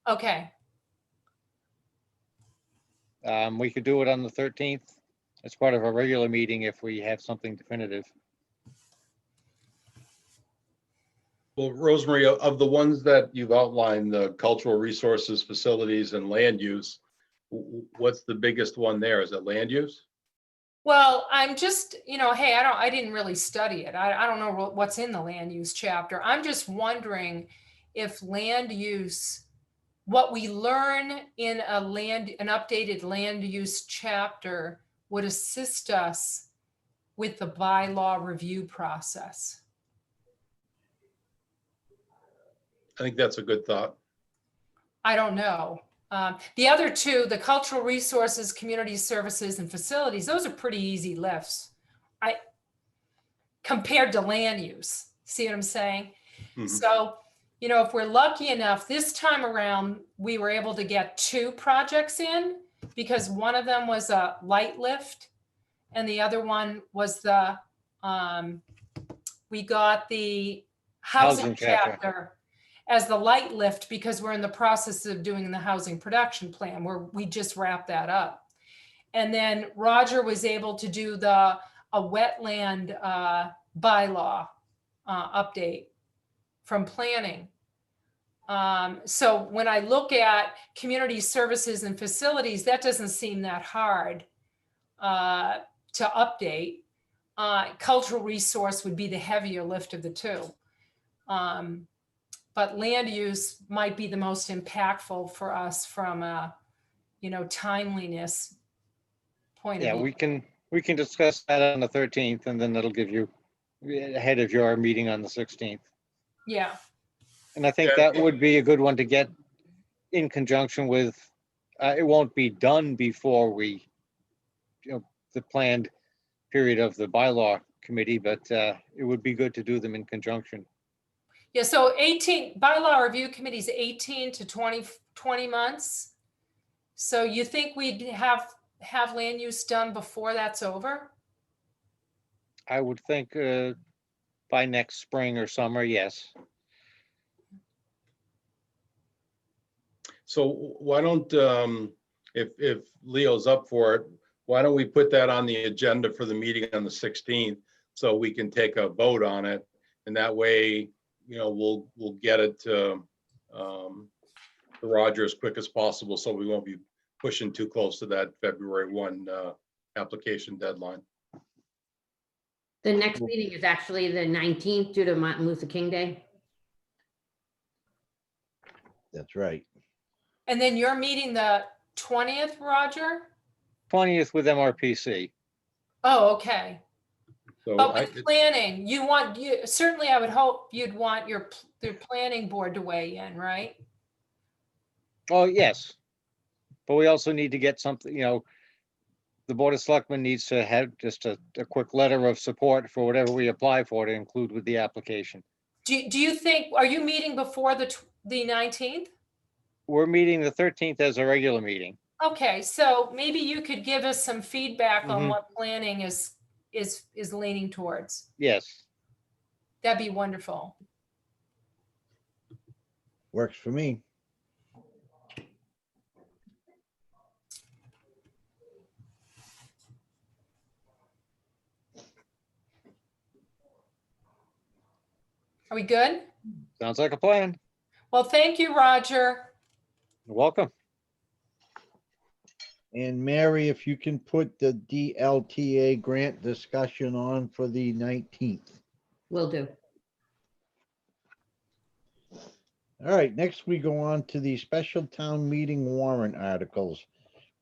Okay. we could do it on the 13th as part of a regular meeting if we have something definitive. Well, Rosemary, of the ones that you've outlined, the cultural resources, facilities, and land use, what's the biggest one there? Is it land use? Well, I'm just, hey, I didn't really study it. I don't know what's in the land use chapter. I'm just wondering if land use what we learn in an updated land use chapter would assist us with the bylaw review process. I think that's a good thought. I don't know. The other two, the cultural resources, community services, and facilities, those are pretty easy lifts. Compared to land use, see what I'm saying? Mhm. So, you know, if we're lucky enough, this time around, we were able to get 2 projects in because one of them was a light lift and the other one was the, we got the housing Housing chapter. chapter as the light lift because we're in the process of doing the housing production plan where we just wrapped that up. And then Roger was able to do a wetland bylaw update from planning. So when I look at community services and facilities, that doesn't seem that hard to update. Cultural resource would be the heavier lift of the two. But land use might be the most impactful for us from a, you know, timeliness point Yeah, of view. we can discuss that on the 13th, and then that'll give you ahead of your meeting on the 16th. Yeah. And I think Yeah. that would be a good one to get in conjunction with, it won't be done before we, you know, the planned period of the bylaw committee, but it would be good to do them in conjunction. Yeah, so 18, bylaw review committee's 18 to 20 months. So you think we'd have land use done before that's over? I would think by next spring or summer, yes. So why don't, if Leo's up for it, why don't we put that on the agenda for the meeting on the 16th? So we can take a vote on it. And that way, you know, we'll get it to Roger as quick as possible. So we won't be pushing too close to that February 1 application deadline. The next meeting is actually the 19th due to Martin Luther King Day. That's right. And then you're meeting the 20th, Roger? 20th with MRPC. Oh, okay. So But with planning, certainly I would hope you'd want your planning board to weigh in, right? Oh, yes. But we also need to get something, you know, the Board of Selectmen needs to have just a quick letter of support for whatever we apply for to include with the application. Do you think, are you meeting before the 19th? We're meeting the 13th as a regular meeting. Okay, so maybe you could give us some feedback on Mhm. what planning is leaning towards. Yes. That'd be wonderful. Works for me. Are we good? Sounds like a plan. Well, thank you, Roger. You're welcome. And Mary, if you can put the DLTA grant discussion on for the 19th. Will do. All right, next we go on to the special town meeting warrant articles.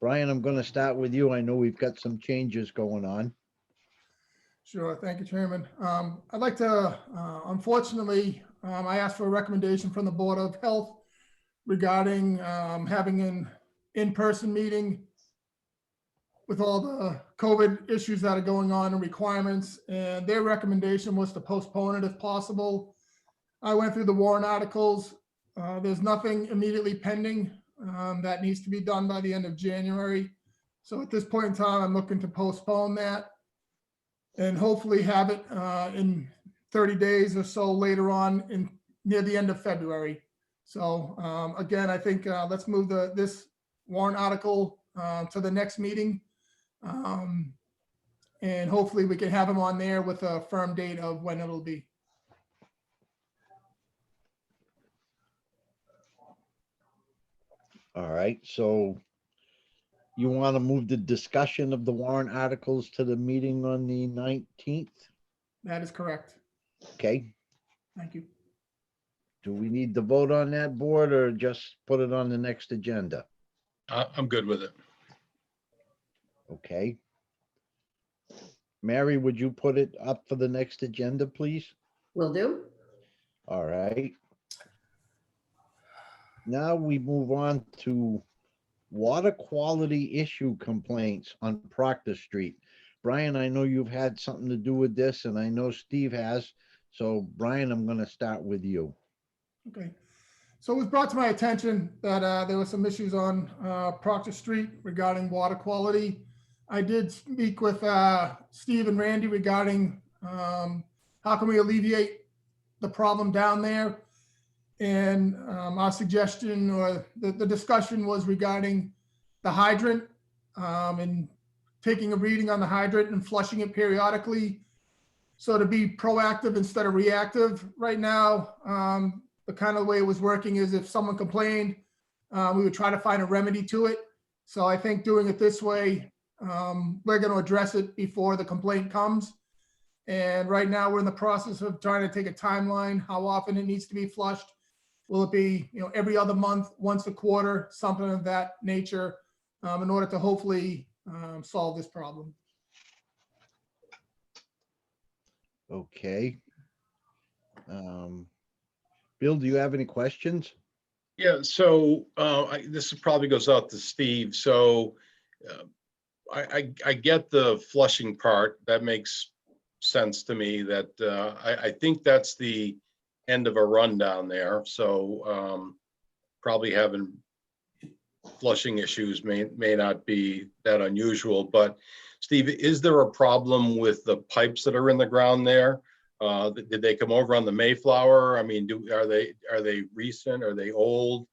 Brian, I'm going to start with you. I know we've got some changes going on. Sure, thank you, Chairman. I'd like to, unfortunately, I asked for a recommendation from the Board of Health regarding having an in-person meeting with all the COVID issues that are going on and requirements, and their recommendation was to postpone it if possible. I went through the warrant articles. There's nothing immediately pending that needs to be done by the end of January. So at this point in time, I'm looking to postpone that and hopefully have it in 30 days or so later on near the end of February. So again, I think let's move this warrant article to the next meeting. And hopefully we can have them on there with a firm date of when it'll be. All right, so you want to move the discussion of the warrant articles to the meeting on the 19th? That is correct. Okay, Thank you. Do we need to vote on that, board, or just put it on the next agenda? I'm good with it. Okay. Mary, would you put it up for the next agenda, please? Will do. All right. Now we move on to water quality issue complaints on Proctor Street. Brian, I know you've had something to do with this, and I know Steve has. So Brian, I'm gonna start with you. Okay. So it was brought to my attention that there were some issues on Proctor Street regarding water quality. I did speak with Steve and Randy regarding how can we alleviate the problem down there. And our suggestion or the discussion was regarding the hydrant and taking a reading on the hydrant and flushing it periodically. So to be proactive instead of reactive right now, the kind of way it was working is if someone complained, we would try to find a remedy to it. So I think doing it this way, we're going to address it before the complaint comes. And right now we're in the process of trying to take a timeline, how often it needs to be flushed. Will it be, every other month, once a quarter, something of that nature, in order to hopefully solve this problem? Okay. Bill, do you have any questions? Yeah, so this probably goes out to Steve. So I get the flushing part. That makes sense to me. That I think that's the end of a run down there. So probably having flushing issues may not be that unusual. But Steve, is there a problem with the pipes that are in the ground there? Did they come over on the Mayflower? I mean, are they recent? Are they old?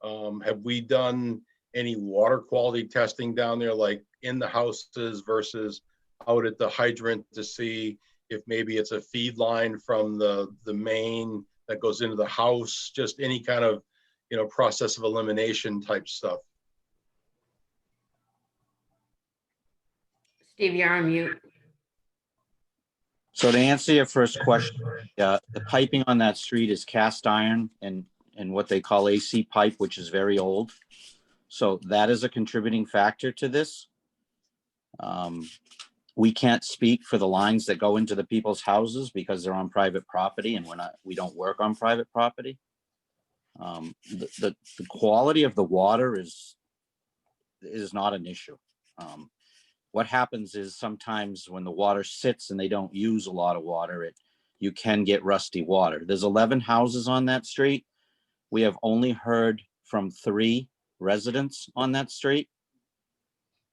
Have we done any water quality testing down there, like in the houses versus out at the hydrant, to see if maybe it's a feed line from the main that goes into the house? Just any kind of, process of elimination type stuff. Steve, you're on mute. So to answer your first question, the piping on that street is cast iron and what they call AC pipe, which is very old. So that is a contributing factor to this. We can't speak for the lines that go into the people's houses because they're on private property, and we don't work on private property. The quality of the water is not an issue. What happens is sometimes when the water sits and they don't use a lot of water, you can get rusty water. There's 11 houses on that street. We have only heard from 3 residents on that street.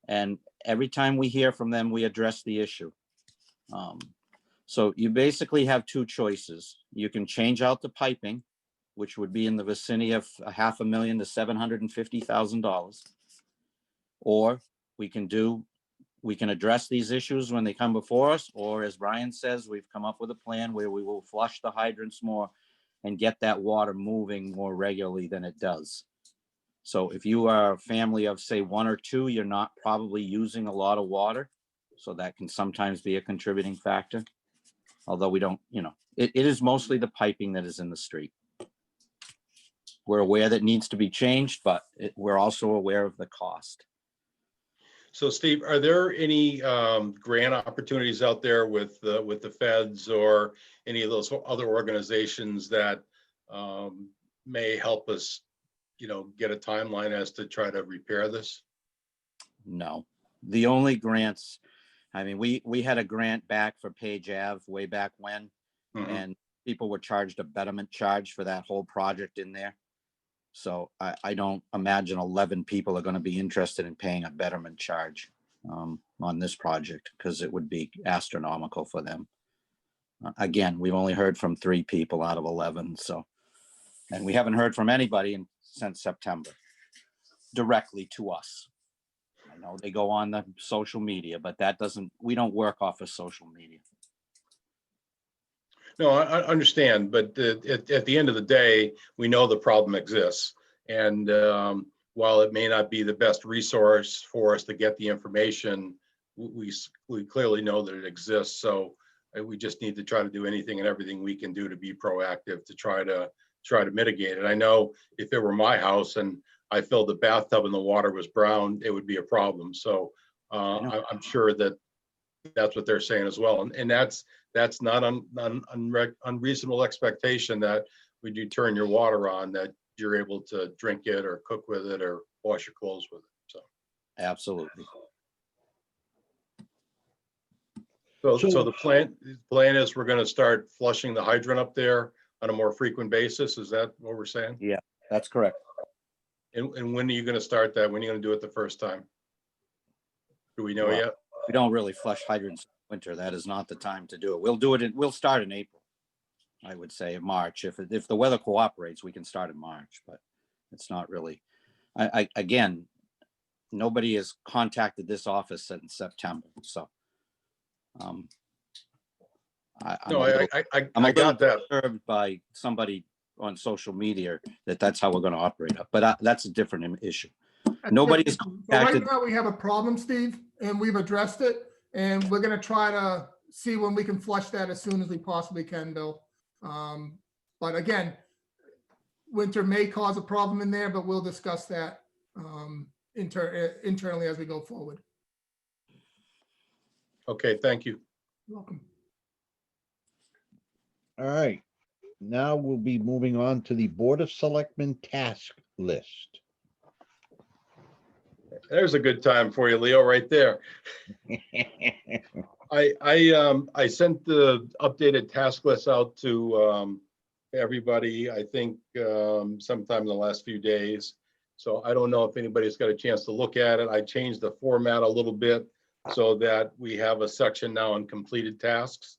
And every time we hear from them, we address the issue. So you basically have 2 choices. You can change out the piping, which would be in the vicinity of $500,000 to $750,000. Or we can address these issues when they come before us, or as Brian says, we've come up with a plan where we will flush the hydrants more and get that water moving more regularly than it does. So if you are a family of, say, 1 or 2, you're not probably using a lot of water. So that can sometimes be a contributing factor. Although we don't, it is mostly the piping that is in the street. We're aware that needs to be changed, but we're also aware of the cost. So Steve, are there any grant opportunities out there with the feds or any of those other organizations that may help us, get a timeline as to try to repair this? No, the only grants, I mean, we had a grant back for Page Ave way back when, and people were charged a betterment charge for that whole project in there. So I don't imagine 11 people are going to be interested in paying a betterment charge on this project, because it would be astronomical for them. Again, we've only heard from 3 people out of 11. So, and we haven't heard from anybody since September directly to us. I know they go on the social media, but we don't work off of social media. No, I understand, but at the end of the day, we know the problem exists. And while it may not be the best resource for us to get the information, we clearly know that it exists. So we just need to try to do anything and everything we can do to be proactive, to try to try to mitigate it. I know if it were my house and I filled the bathtub and the water was brown, it would be a problem. So I'm sure that that's what they're saying as well. And that's not unreasonable expectation that when you turn your water on, that you're able to drink it or cook with it or wash your clothes with it. So Absolutely. So the plan is we're going to start flushing the hydrant up there on a more frequent basis. Is that what we're saying? Yeah, that's correct. And when are you going to start that? When are you going to do it the first time? Do we know Well, yet? We don't really flush hydrants in winter. That is not the time to do it. We'll do it. We'll start in April. I would say in March. If the weather cooperates, we can start in March, but it's not really. Again, nobody has contacted this office since September, so. I'm No, a little- I I'm a little got that. disturbed by somebody on social media that's how we're going to operate up, but that's a different issue. Nobody is So right contacted. now, we have a problem, Steve, and we've addressed it, and we're gonna try to see when we can flush that as soon as we possibly can, Bill. But again, winter may cause a problem in there, but we'll discuss that internally as we go forward. Okay, thank you. You're welcome. All right. Now we'll be moving on to the Board of Selectmen task list. There's a good time for you, Leo, right there. I sent the updated task list out to everybody, I think sometime in the last few days. So I don't know if anybody's got a chance to look at it. I changed the format a little bit so that we have a section now on completed tasks.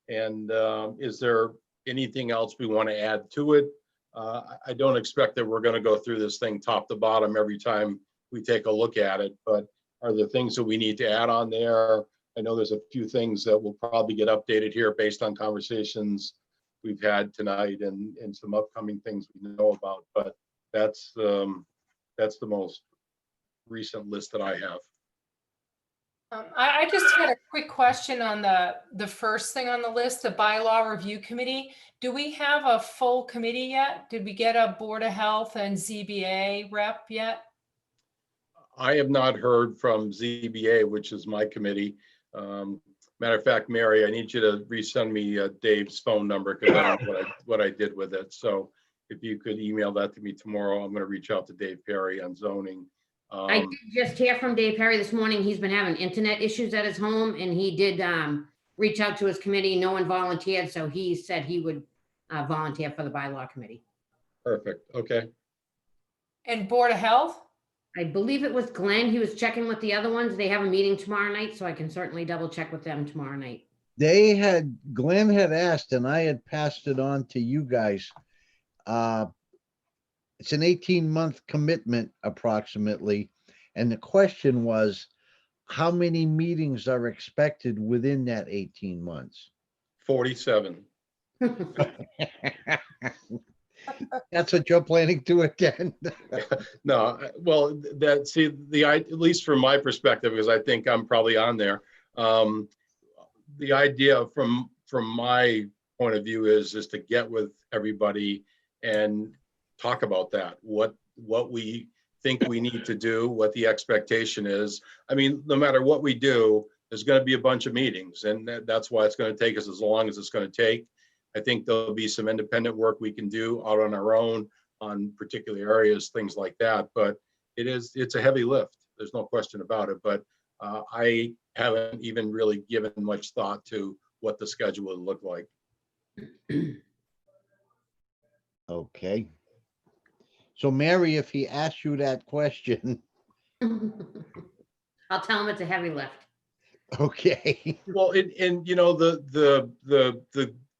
And is there anything else we want to add to it? I don't expect that we're going to go through this thing top to bottom every time we take a look at it, but are there things that we need to add on there? I know there's a few things that will probably get updated here based on conversations we've had tonight and some upcoming things we know about, but that's the most recent list that I have. I just had a quick question on the first thing on the list, the bylaw review committee. Do we have a full committee yet? Did we get a Board of Health and ZBA rep yet? I have not heard from ZBA, which is my committee. Matter of fact, Mary, I need you to resend me Dave's phone number because I don't know what I did with it. So if you could email that to me tomorrow, I'm going to reach out to Dave Perry on zoning. I did just hear from Dave Perry this morning. He's been having internet issues at his home, and he did reach out to his committee. No one volunteered, so he said he would volunteer for the bylaw committee. Perfect. Okay. And Board of Health? I believe it was Glenn. He was checking with the other ones. They have a meeting tomorrow night, so I can certainly double check with them tomorrow night. Glenn had asked, and I had passed it on to you guys. It's an 18-month commitment approximately. And the question was, how many meetings are expected within that 18 months? 47. That's what you're planning to attend. No, well, at least from my perspective, because I think I'm probably on there. The idea from my point of view is to get with everybody and talk about that, what we think we need to do, what the expectation is. I mean, no matter what we do, there's going to be a bunch of meetings, and that's why it's going to take us as long as it's going to take. I think there'll be some independent work we can do out on our own on particular areas, things like that. But it's a heavy lift. There's no question about it. But I haven't even really given much thought to what the schedule would look like. Okay. So Mary, if he asks you that question, I'll tell him it's a heavy lift. okay. Well, and you know, the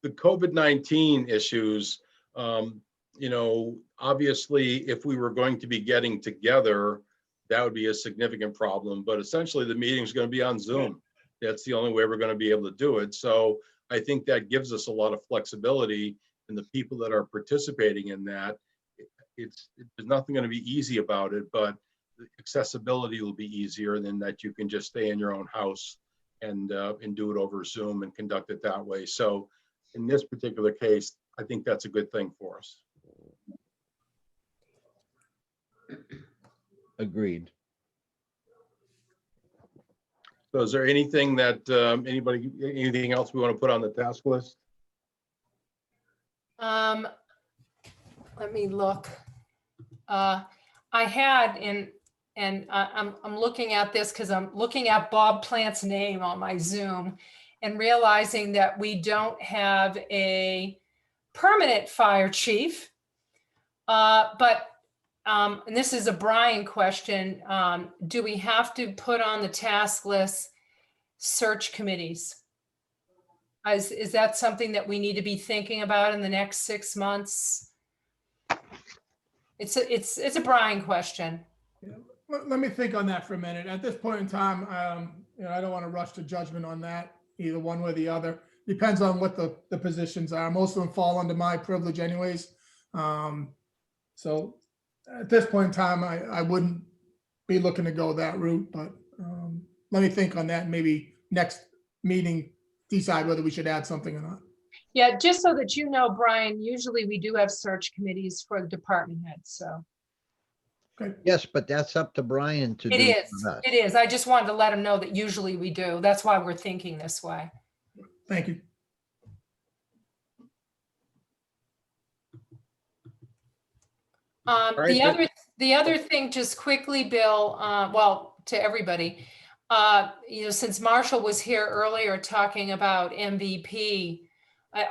COVID-19 issues, you know, obviously, if we were going to be getting together, that would be a significant problem. But essentially, the meeting is going to be on Zoom. That's the only way we're going to be able to do it. So I think that gives us a lot of flexibility, and the people that are participating in that, there's nothing going to be easy about it, but the accessibility will be easier than that. You can just stay in your own house and do it over Zoom and conduct it that way. So in this particular case, I think that's a good thing for us. Agreed. So is there anything that, anything else we want to put on the task list? Let me look. I had I'm looking at this because I'm looking at Bob Plant's name on my Zoom and realizing that we don't have a permanent fire chief. And this is a Brian question. Do we have to put on the task list search committees? Is that something that we need to be thinking about in the next 6 months? It's a Brian question. Let me think on that for a minute. At this point in time, I don't want to rush to judgment on that, either one way or the other. Depends on what the positions are. Most of them fall under my privilege anyways. So at this point in time, I wouldn't be looking to go that route, but let me think on that and maybe next meeting decide whether we should add something or not. Yeah, just so that you know, Brian, usually we do have search committees for the department heads, so. Yes, but that's up to Brian to do. It is, for us. it is. I just wanted to let him know that usually we do. That's why we're thinking this way. Thank you. right, The other thing, just quickly, Bill, well, to everybody, since Marshall was here earlier talking about MVP,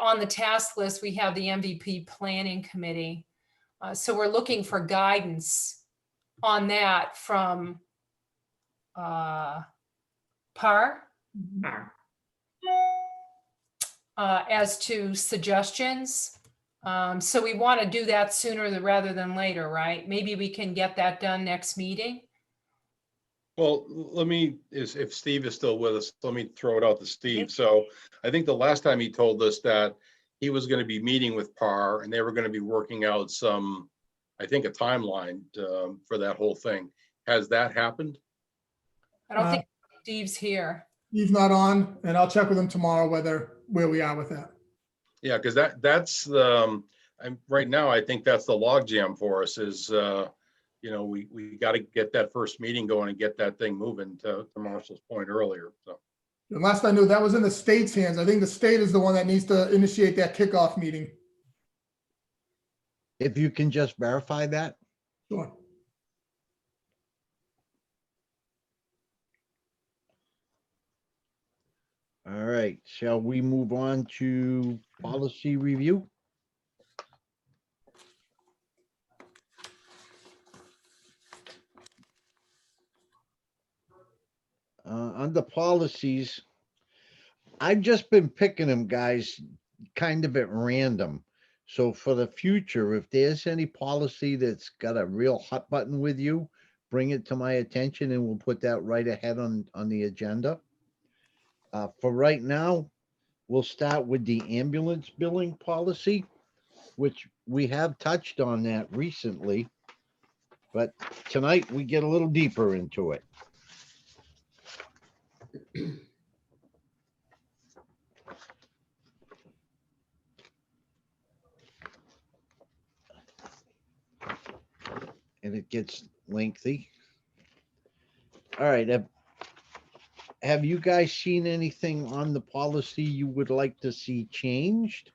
on the task list, we have the MVP Planning Committee. So we're looking for guidance on that from PAR. As to suggestions. So we want to do that sooner rather than later, right? Maybe we can get that done next meeting. Well, if Steve is still with us, let me throw it out to Steve. So I think the last time he told us that he was going to be meeting with PAR and they were going to be working out some, I think, a timeline for that whole thing. Has that happened? I don't think Steve's here. He's not on, and I'll check with him tomorrow where we are with that. Yeah, because that's the, right now, I think that's the logjam for us is, we got to get that first meeting going and get that thing moving to Marshall's point earlier. So. And last I knew, that was in the state's hands. I think the state is the one that needs to initiate that kickoff meeting. If you can just verify that. Sure. All right, shall we move on to policy review? Under policies, I've just been picking them, guys, kind of at random. So for the future, if there's any policy that's got a real hot button with you, bring it to my attention and we'll put that right ahead on the agenda. For right now, we'll start with the ambulance billing policy, which we have touched on that recently, but tonight we get a little deeper into it. And it gets lengthy. All right. Have you guys seen anything on the policy you would like to see changed?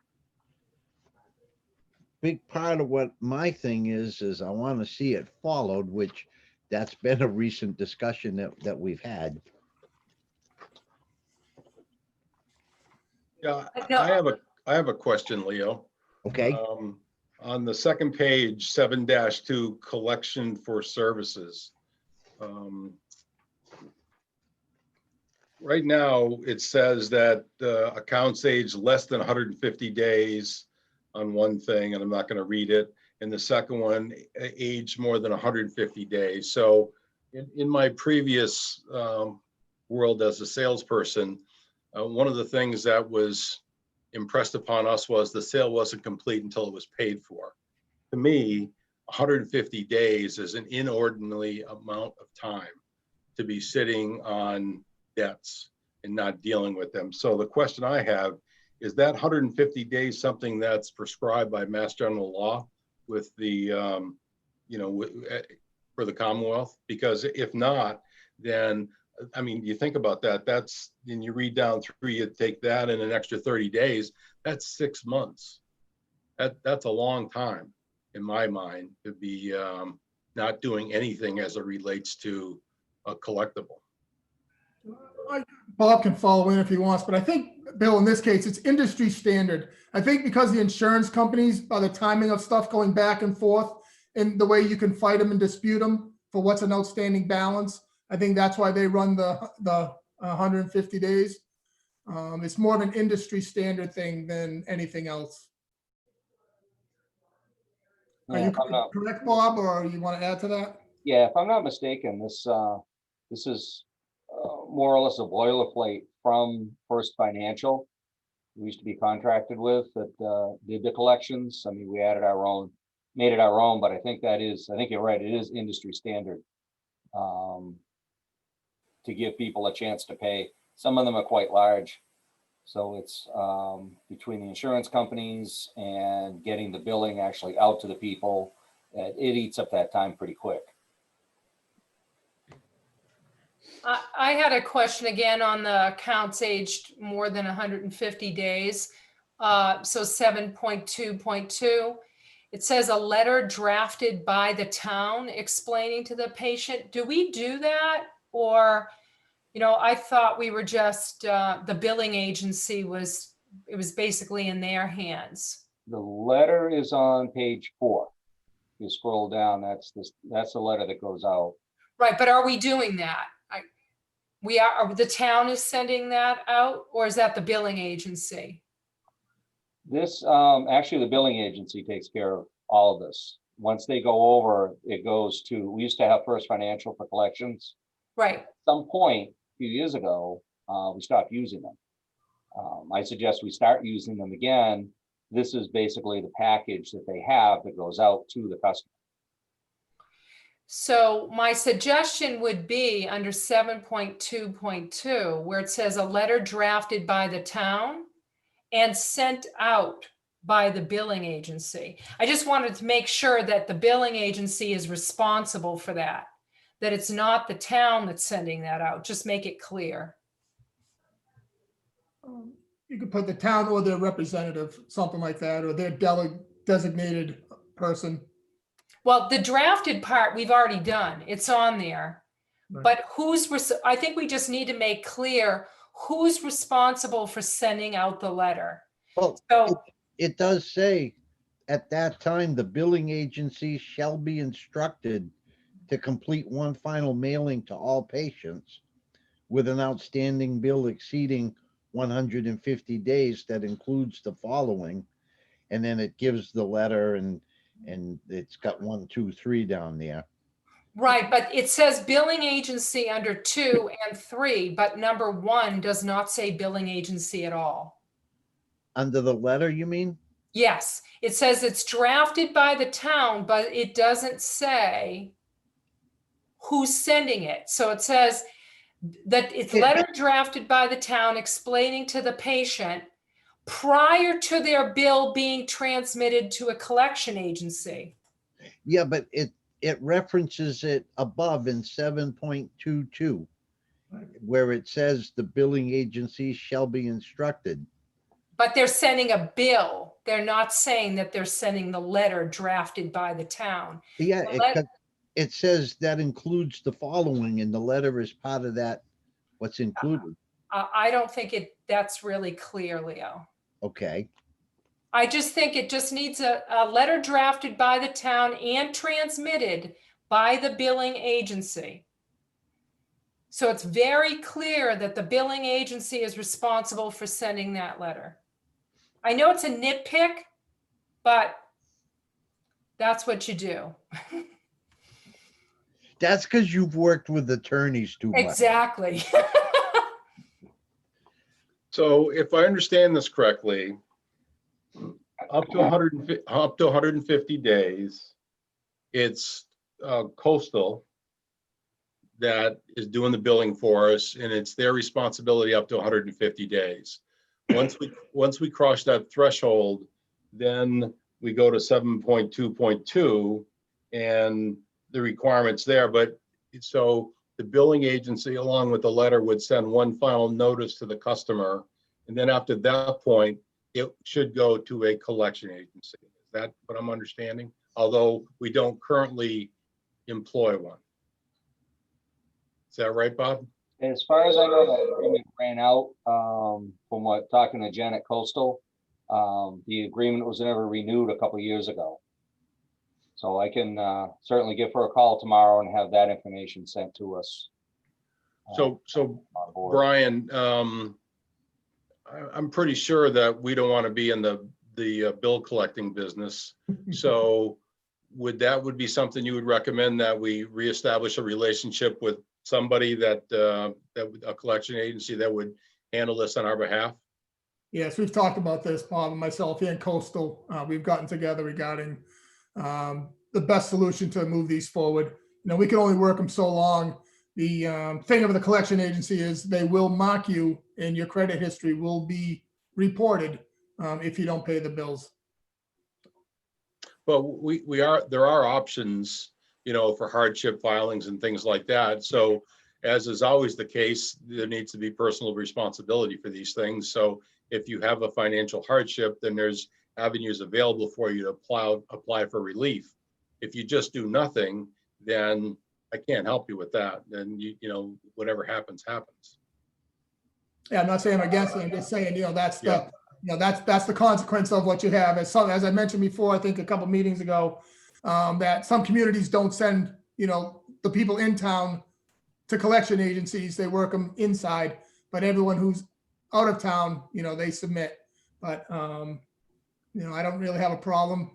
Big part of what my thing is I want to see it followed, which that's been a recent discussion that we've had. Yeah, I have a question, Leo. Okay. On the second page, 7-2, collection for services. Right now, it says that accounts age less than 150 days on one thing, and I'm not going to read it. And the second one, age more than 150 days. So in my previous world as a salesperson, one of the things that was impressed upon us was the sale wasn't complete until it was paid for. To me, 150 days is an inordinately amount of time to be sitting on debts and not dealing with them. So the question I have is that 150 days something that's prescribed by Mass General Law with the, for the Commonwealth? Because if not, then, I mean, you think about that, that's, and you read down through, you take that in an extra 30 days, that's 6 months. That's a long time, in my mind, to be not doing anything as it relates to a collectible. Bob can follow in if he wants, but I think, Bill, in this case, it's industry standard. I think because the insurance companies, by the timing of stuff going back and forth and the way you can fight them and dispute them for what's an outstanding balance, I think that's why they run the 150 days. It's more of an industry standard thing than anything else. Are Yeah, you if I'm not- correct, Bob, or you want to add to that? Yeah, if I'm not mistaken, this is more or less a boilerplate from First Financial. We used to be contracted with that did the collections. I mean, we added our own, made it our own, but I think you're right, it is industry standard. To give people a chance to pay. Some of them are quite large. So it's between the insurance companies and getting the billing actually out to the people, it eats up that time pretty quick. I had a question again on the accounts aged more than 150 days. So 7.2.2, it says a letter drafted by the town explaining to the patient. Do we do that? Or, I thought we were just, the billing agency it was basically in their hands. The letter is on page 4. You scroll down, that's the letter that goes out. Right, but are we doing that? The town is sending that out, or is that the billing agency? This, actually, the billing agency takes care of all of this. Once they go over, it goes to, we used to have First Financial for collections. Right. At some point, a few years ago, we stopped using them. I suggest we start using them again. This is basically the package that they have that goes out to the customer. So my suggestion would be under 7.2.2, where it says a letter drafted by the town and sent out by the billing agency. I just wanted to make sure that the billing agency is responsible for that it's not the town that's sending that out. Just make it clear. You could put the town or their representative, something like that, or their designated person. Well, the drafted part we've already done. It's on there. Right. But I think we just need to make clear who's responsible for sending out the letter. Well, So it does say, at that time, the billing agency shall be instructed to complete one final mailing to all patients with an outstanding bill exceeding 150 days that includes the following. And then it gives the letter and it's got 1, 2, 3 down there. right, but it says billing agency under 2 and 3, but number 1 does not say billing agency at all. Under the letter, you mean? Yes, it says it's drafted by the town, but it doesn't say who's sending it. So it says that it's letter drafted by the town explaining to the patient prior to their bill being transmitted to a collection agency. Yeah, but it references it above in 7.22, where it says the billing agency shall be instructed. But they're sending a bill. They're not saying that they're sending the letter drafted by the town. Yeah, it says that includes the following, and the letter is part of that, what's included. I don't think that's really clear, Leo. Okay. I just think it just needs a letter drafted by the town and transmitted by the billing agency. So it's very clear that the billing agency is responsible for sending that letter. I know it's a nitpick, but that's what you do. That's because you've worked with attorneys too much. Exactly. So if I understand this correctly, up to 150 days, it's Coastal that is doing the billing for us, and it's their responsibility up to 150 days. Once we cross that threshold, then we go to 7.2.2, and the requirements there, but so the billing agency, along with the letter, would send one final notice to the customer. And then after that point, it should go to a collection agency. Is that what I'm understanding? Although we don't currently employ one. Is that right, Bob? As far as I know, that agreement ran out, from what, talking to Janet Coastal. The agreement was never renewed a couple years ago. So I can, certainly give her a call tomorrow and have that information sent to us. So On board. Brian, I'm pretty sure that we don't want to be in the bill collecting business. So would be something you would recommend, that we reestablish a relationship with somebody that a collection agency that would handle this on our behalf? Yes, we've talked about this, Bob and myself and Coastal. We've gotten together regarding the best solution to move these forward. We can only work them so long. The thing of the collection agency is they will mark you and your credit history will be reported if you don't pay the bills. Well, there are options, for hardship filings and things like that. So as is always the case, there needs to be personal responsibility for these things. So if you have a financial hardship, then there's avenues available for you to apply for relief. If you just do nothing, then I can't help you with that. Then whatever happens, happens. Yeah, I'm not saying I'm against it. I'm just saying, that's the consequence of what you have. As I mentioned before, I think a couple meetings ago, that some communities don't send, the people in town to collection agencies. They work them inside, but everyone who's out of town, they submit. But, I don't really have a problem.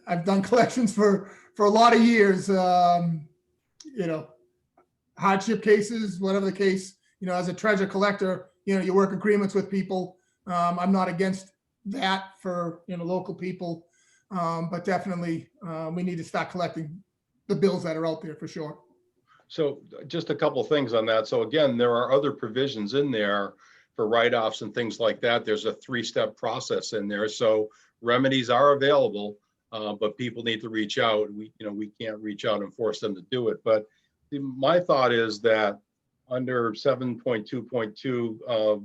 I've done collections for a lot of years, hardship cases, whatever the case, as a treasure collector, you work agreements with people. I'm not against that for, local people. But definitely we need to start collecting the bills that are out there for sure. So just a couple things on that. So again, there are other provisions in there for write-offs and things like that. There's a 3-step process in there. So remedies are available, but people need to reach out. We can't reach out and force them to do it. But my thought is that under 7.2.2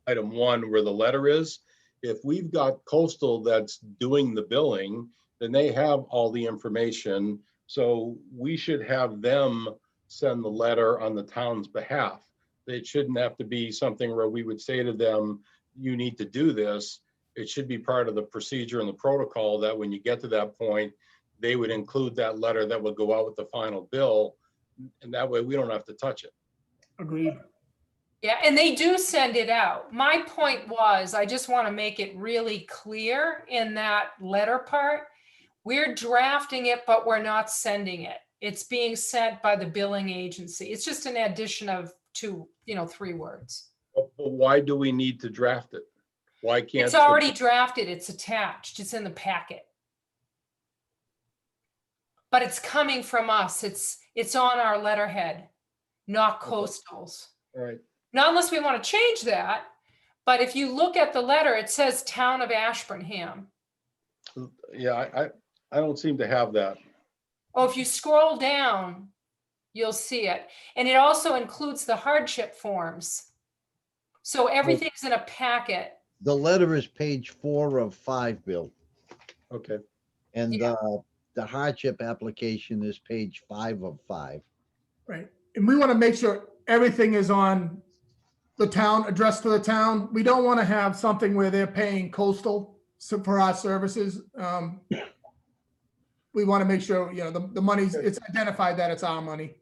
item 1, where the letter is, if we've got Coastal that's doing the billing, then they have all the information. So we should have them send the letter on the town's behalf. It shouldn't have to be something where we would say to them, you need to do this. It should be part of the procedure and the protocol that when you get to that point, they would include that letter that would go out with the final bill. And that way we don't have to touch it. Agreed. Yeah, and they do send it out. My point was, I just want to make it really clear in that letter part. We're drafting it, but we're not sending it. It's being sent by the billing agency. It's just an addition of 2, 3 words. But why do we need to draft it? Why can't? It's already drafted. It's attached. It's in the packet. But it's coming from us. It's on our letterhead, not Coastal's. All right. Not unless we want to change that. But if you look at the letter, it says Town of Ashburnham. Yeah, I don't seem to have that. Oh, if you scroll down, you'll see it. And it also includes the hardship forms. So everything's in a packet. The letter is page 4 of 5, Bill. Okay. And Yeah. the hardship application is page 5 of 5. Right. And we want to make sure everything is on the town, addressed to the town. We don't want to have something where they're paying Coastal for our services. We want to make sure, the money's, it's identified that it's our money.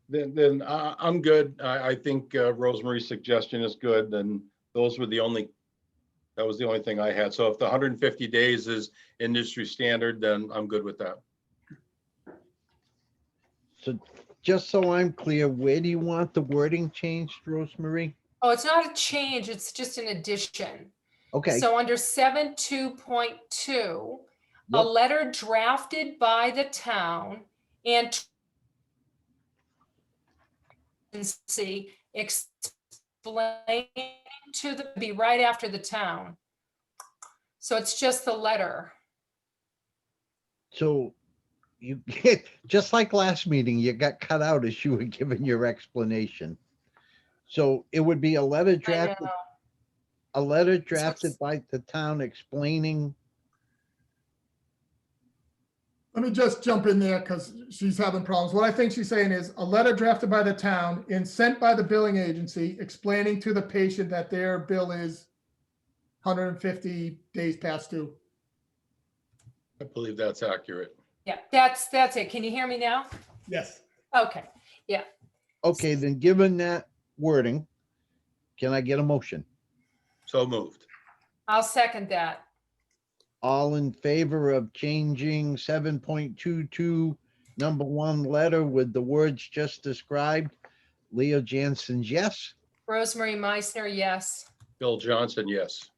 Then I'm good. I think Rosemary's suggestion is good. And that was the only thing I had. So if the 150 days is industry standard, then I'm good with that. So just so I'm clear, where do you want the wording changed, Rosemary? Oh, it's not a change. It's just an addition. Okay. So under 7.2.2, a Yep. letter drafted by the town and explain be right after the town. So it's just the letter. So you get, just like last meeting, you got cut out as you were giving your explanation. So it would be a letter I drafted, know. a letter what's- drafted by the town explaining. Let me just jump in there because she's having problems. What I think she's saying is a letter drafted by the town and sent by the billing agency explaining to the patient that their bill is 150 days past due. I believe that's accurate. Yeah, that's it. Can you hear me now? Yes. Okay, Okay, then given that wording, can I get a motion? So moved. I'll second that. All in favor of changing 7.22, number 1 letter with the words just described? Leo Jansen's yes. Rosemary Meisner, yes. Bill Johnson, yes.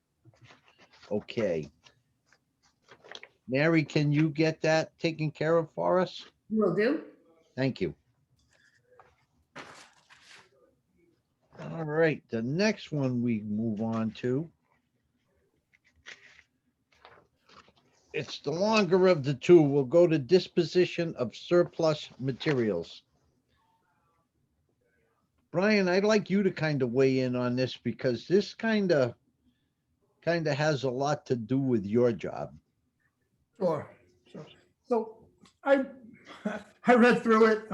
Okay. Mary, can you get that taken care of for us? Will do. Thank you. All right, the next one we move on to. It's the longer of the two. We'll go to disposition of surplus materials. Brian, I'd like you to kind of weigh in on this because this kind of has a lot to do with your job. Sure. So I read through it.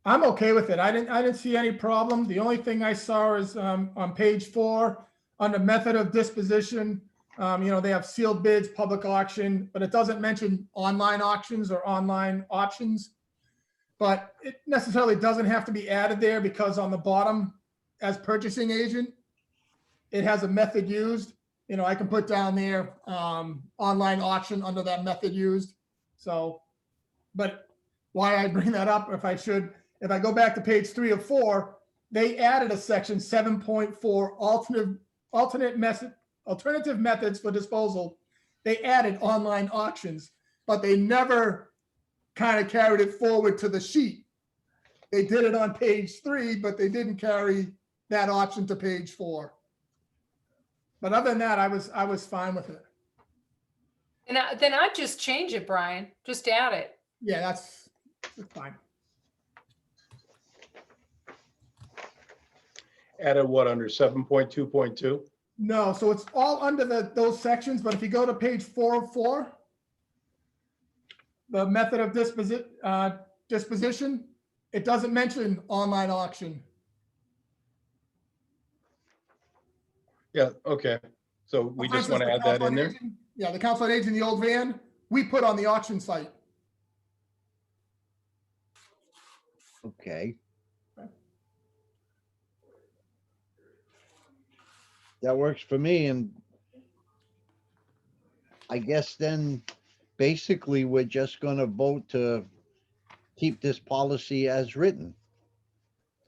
I'm okay with it. I didn't see any problem. The only thing I saw is on page 4, under method of disposition, they have sealed bids, public auction, but it doesn't mention online auctions or online options. But it necessarily doesn't have to be added there because on the bottom, as purchasing agent, it has a method used. I can put down there online auction under that method used. So, but why I bring that up, if I go back to page 3 of 4, they added a section 7.4 alternative methods for disposal. They added online auctions, but they never kind of carried it forward to the sheet. They did it on page 3, but they didn't carry that option to page 4. But other than that, I was fine with it. And then I'd just change it, Brian. Just add it. Yeah, that's fine. Added what, under 7.2.2? No, so it's all under those sections, but if you go to page 4 of 4, the method of disposition, it doesn't mention online auction. Yeah, okay. So we For just want to instance, add the that in council on there? aging- Yeah, the council on aging, the old van, we put on the auction site. Okay. That works for me, and I guess then basically we're just gonna vote to keep this policy as written.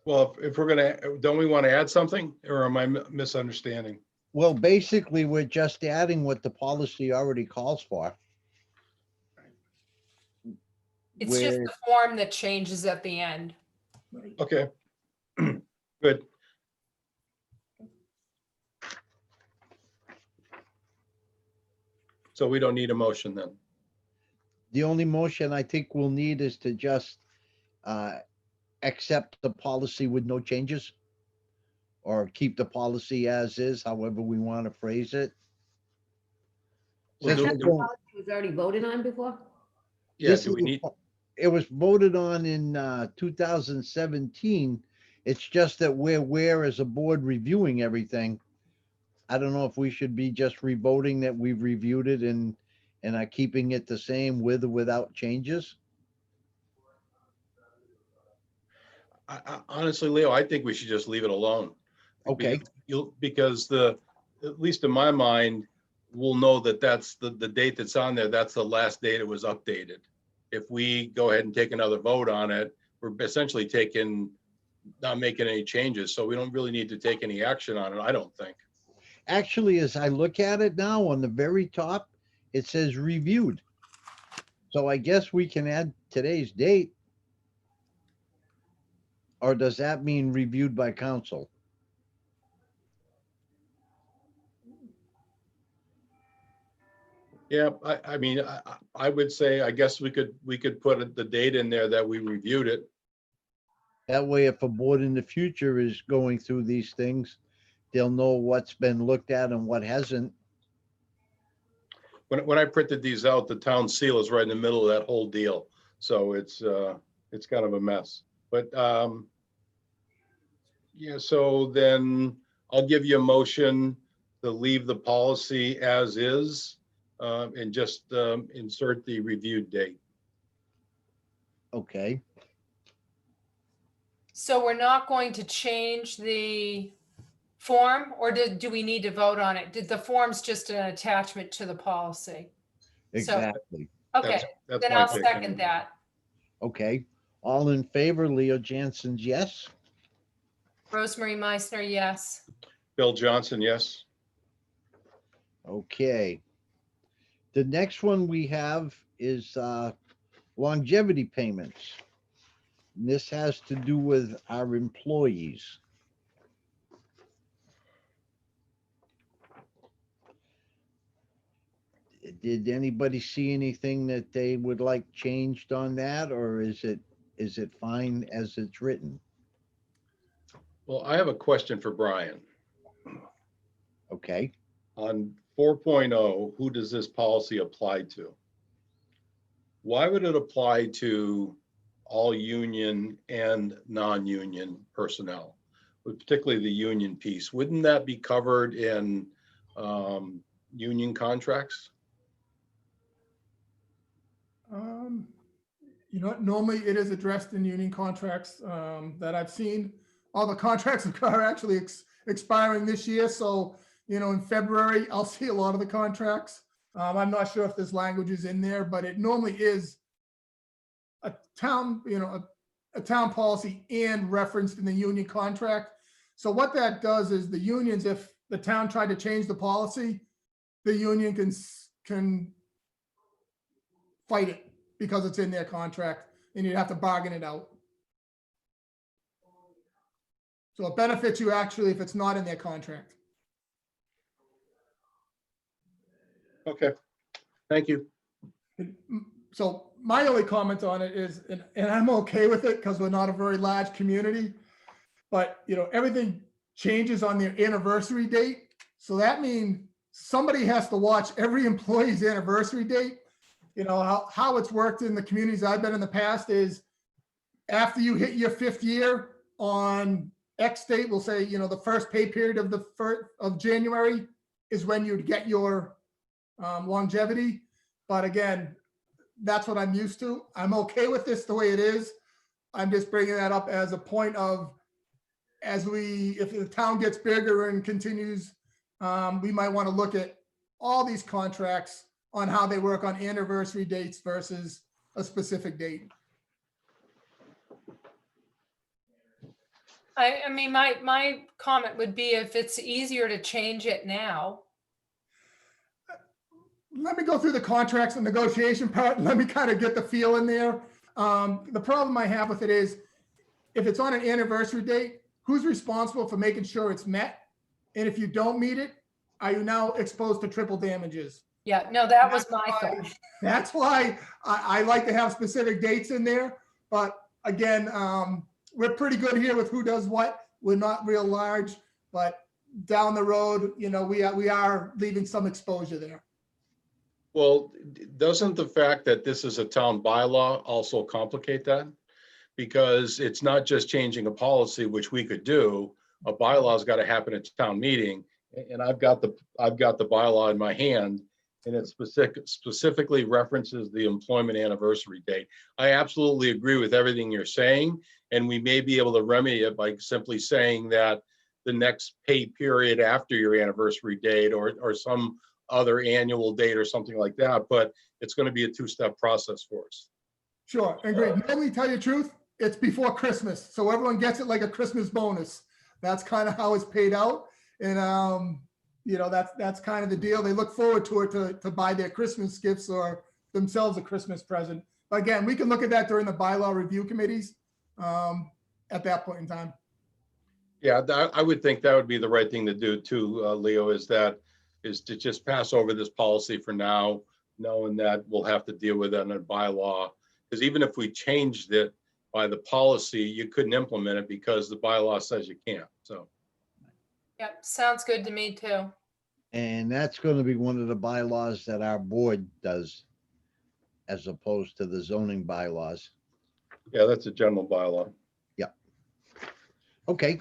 Well, if we're gonna, don't we want to add something, or am I misunderstanding? Well, basically, we're just adding what the policy already calls for. It's just Where, the form that changes at the end. Okay. Good. So we don't need a motion then. the only motion I think we'll need is to just accept the policy with no changes. Or keep the policy as is, however we want to phrase it. We'll Since do- we're going- It was already voted on before? Yeah, This do we is- need, It was voted on in 2017. It's just that we're as a board reviewing everything. I don't know if we should be just revoting that we've reviewed it and are keeping it the same with or without changes. honestly, Leo, I think we should just leave it alone. Okay. Because at least in my mind, we'll know that that's the date that's on there, that's the last date it was updated. If we go ahead and take another vote on it, we're essentially not making any changes, so we don't really need to take any action on it, I don't think. Actually, as I look at it now, on the very top, it says reviewed. So I guess we can add today's date. Or does that mean reviewed by council? Yeah, I mean, I would say, I guess we could put the date in there that we reviewed it. That way, if a board in the future is going through these things, they'll know what's been looked at and what hasn't. When I printed these out, the town seal is right in the middle of that whole deal. So it's kind of a mess, but, yeah, so then I'll give you a motion to leave the policy as is, and just, insert the reviewed date. Okay, So we're not going to change the form, or do we need to vote on it? Did the form's just an attachment to the policy? exactly. Okay, That's then my I'll take second anyway. that. Okay, all in favor, Leo Jansen's yes. Rosemary Meisner, yes. Bill Johnson, yes. Okay. The next one we have is longevity payments. And this has to do with our employees. Did anybody see anything that they would like changed on that, or is it fine as it's written? Well, I have a question for Brian. Okay, On 4.0, who does this policy apply to? Why would it apply to all union and non-union personnel, but particularly the union piece? Wouldn't that be covered in union contracts? You know, what, normally it is addressed in union contracts that I've seen. All the contracts are actually expiring this year, so, you know, in February, I'll see a lot of the contracts. I'm not sure if there's languages in there, but it normally is a town, you know, a town policy and referenced in the union contract. So what that does is the unions, if the town tried to change the policy, the union can fight it because it's in their contract and you'd have to bargain it out. So it benefits you actually if it's not in their contract. Okay, thank you. So my only comment on it is, and I'm okay with it because we're not a very large community, but you know, everything changes on their anniversary date. So that means somebody has to watch every employee's anniversary date. You know, how it's worked in the communities I've been in the past is after you hit your 5th year on X date, we'll say, you know, the first pay period of the 1st of January is when you'd get your longevity. But again, that's what I'm used to. I'm okay with this the way it is. I'm just bringing that up as a point of, if the town gets bigger and continues, we might want to look at all these contracts on how they work on anniversary dates versus a specific date. I mean, my comment would be if it's easier to change it now. Let me go through the contracts and negotiation part. Let me kind of get the feel in there. The problem I have with it is if it's on an anniversary date, who's responsible for making sure it's met? And if you don't meet it, are you now exposed to triple damages? Yeah, no, that was my thought. That's why I like to have specific dates in there. But again, we're pretty good here with who does what. We're not real large, but down the road, you know, we are leaving some exposure there. Well, doesn't the fact that this is a town bylaw also complicate that? Because it's not just changing a policy, which we could do. A bylaw's got to happen at town meeting, and I've got the bylaw in my hand, and it specifically references the employment anniversary date. I absolutely agree with everything you're saying, and we may be able to remedy it by simply saying that the next pay period after your anniversary date or some other annual date or something like that, but it's going to be a 2-step process for us. Sure, agreed. Let me tell you the truth, it's before Christmas, so everyone gets it like a Christmas bonus. That's kind of how it's paid out. And you know, that's kind of the deal. They look forward to it to buy their Christmas gifts or themselves a Christmas present. But again, we can look at that during the bylaw review committees at that point in time. Yeah, I would think that would be the right thing to do too, Leo, is to just pass over this policy for now, knowing that we'll have to deal with it in a bylaw. Because even if we changed it by the policy, you couldn't implement it because the bylaw says you can't, so. Yep, sounds good to me too. And that's gonna be one of the bylaws that our board does, as opposed to the zoning bylaws. Yeah, that's a general bylaw. Okay.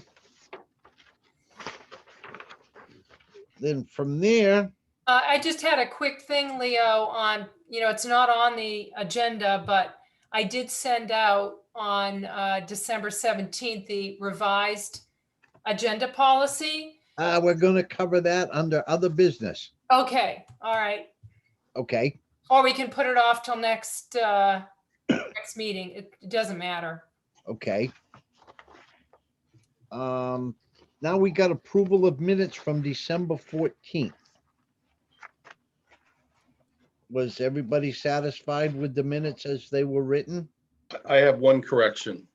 Then from there, I just had a quick thing, Leo, on, it's not on the agenda, but I did send out on December 17th, the revised agenda policy. we're gonna cover that under other business. Okay, all right. Okay, Or we can put it off till next meeting. It doesn't matter. okay. Now we got approval of minutes from December 14th. Was everybody satisfied with the minutes as they were written? I have one correction.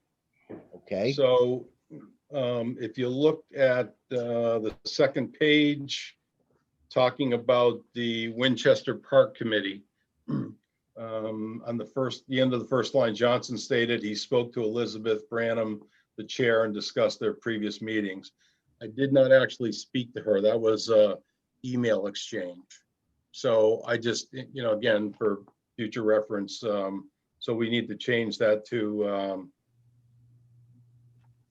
Okay, So if you look at the second page, talking about the Winchester Park Committee, on the end of the first line, Johnson stated he spoke to Elizabeth Branham, the chair, and discussed their previous meetings. I did not actually speak to her. That was a email exchange. So I just, again, for future reference, so we need to change that to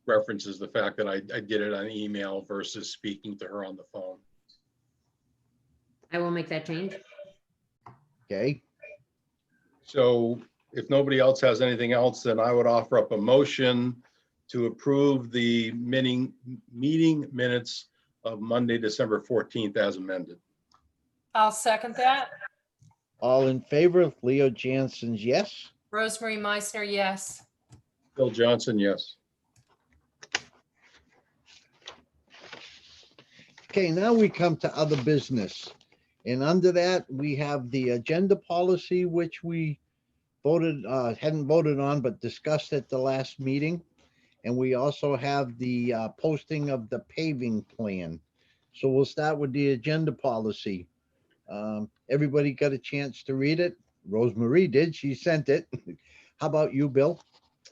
references the fact that I did it on email versus speaking to her on the phone. I will make that change. okay. So if nobody else has anything else, then I would offer up a motion to approve the meeting minutes of Monday, December 14th as amended. I'll second that. All in favor? Leo Jansen's yes. Rosemary Meisner, yes. Bill Johnson, yes. Okay, now we come to other business. And under that, we have the agenda policy, which we hadn't voted on, but discussed at the last meeting. And we also have the posting of the paving plan. So we'll start with the agenda policy. Everybody got a chance to read it? Rosemary did, she sent it. How about you, Bill?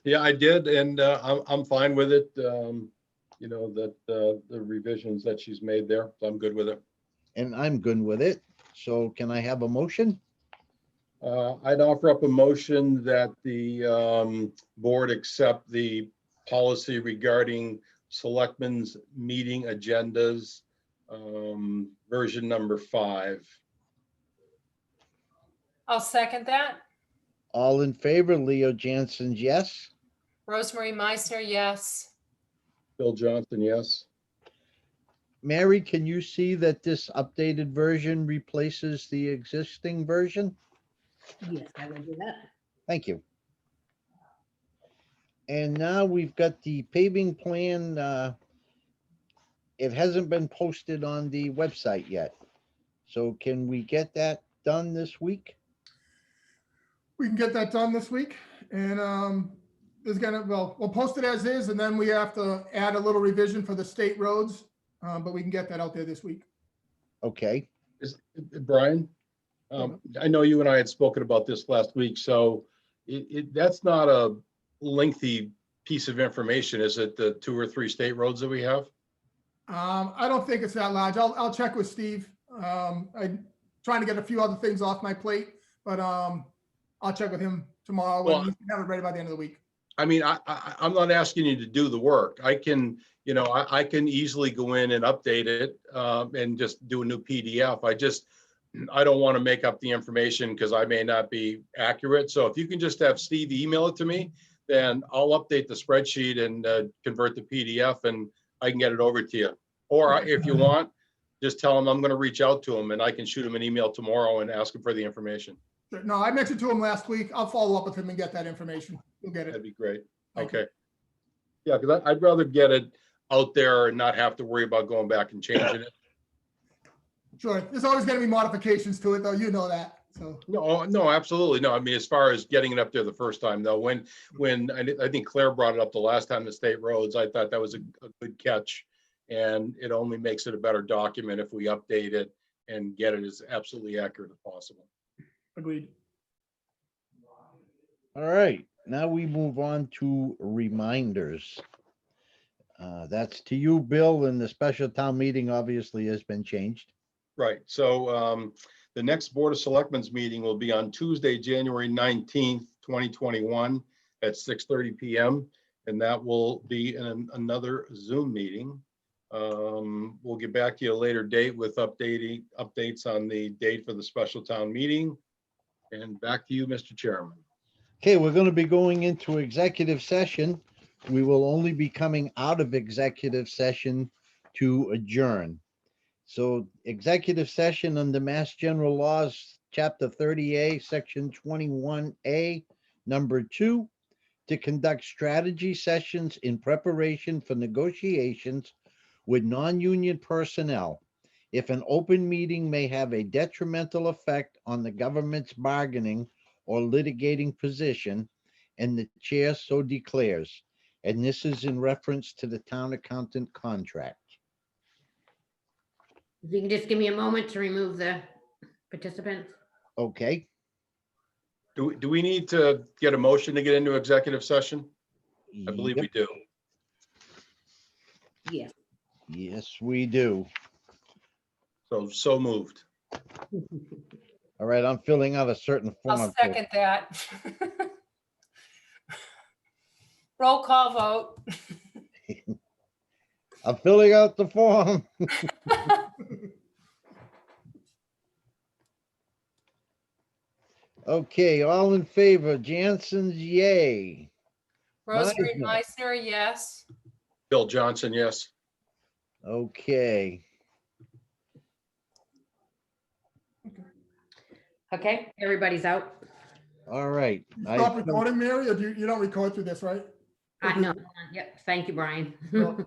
Yeah, I did, and I'm fine with it. That the revisions that she's made there, so I'm good with it. And I'm good with it. So can I have a motion? I'd offer up a motion that the board accept the policy regarding selectmen's meeting agendas, version number 5. I'll second that. All in favor? Leo Jansen's yes. Rosemary Meisner, yes. Bill Johnson, yes. Mary, can you see that this updated version replaces the existing version? Yes, I will do that. Thank you. And now we've got the paving plan. It hasn't been posted on the website yet. So can we get that done this week? We can get that done this week, and we'll post it as is, and then we have to add a little revision for the state roads, but we can get that out there this week. Okay, Brian, I know you and I had spoken about this last week, so that's not a lengthy piece of information, is it? The 2 or 3 state roads that we have? I don't think it's that large. I'll check with Steve. I'm trying to get a few other things off my plate, but I'll check with him tomorrow. Well, We can have it ready by the end of the week. I mean, I'm not asking you to do the work. I can easily go in and update it and just do a new PDF. I don't want to make up the information because I may not be accurate. So if you can just have Steve email it to me, then I'll update the spreadsheet and convert the PDF, and I can get it over to you. Or if you want, just tell him I'm going to reach out to him and I can shoot him an email tomorrow and ask him for the information. No, I mentioned to him last week. I'll follow up with him and get that information. You'll get That'd it. be great. Thank Okay. Yeah, because I'd rather get it out there and not have to worry about going back and changing it. Sure. There's always going to be modifications to it, though. You know that. So No, absolutely. No, I mean, as far as getting it up there the first time, though, when I think Claire brought it up the last time, the state roads, I thought that was a good catch. And it only makes it a better document if we update it and get it as absolutely accurate as possible. Agreed. All right, now we move on to reminders. That's to you, Bill, and the special town meeting obviously has been changed. Right, so the next Board of Selectmen's meeting will be on Tuesday, January 19th, 2021 at 6:30 PM. And that will be another Zoom meeting. We'll get back to you a later date with updates on the date for the special town meeting. And back to you, Mr. Chairman. Okay, we're going to be going into executive session. We will only be coming out of executive session to adjourn. So executive session under Mass General Laws, Chapter 30A, Section 21A, number 2, to conduct strategy sessions in preparation for negotiations with non-union personnel. If an open meeting may have a detrimental effect on the government's bargaining or litigating position, and the chair so declares. And this is in reference to the town accountant contract. If you can just give me a moment to remove the participants. Okay, Do we need to get a motion to get into executive session? I believe we Yep. do. Yes. Yes, we do. So moved. All right, I'm filling out a certain I'll form. second that. Roll call vote. I'm filling out the form. Okay, all in favor, Jansen's yay. Rosemary Meisner. Meissner, yes. Bill Johnson, yes. Okay, Okay, everybody's out. all right. Stop recording, Mary, or you don't record through this, right? No, yep, thank you, Brian. No.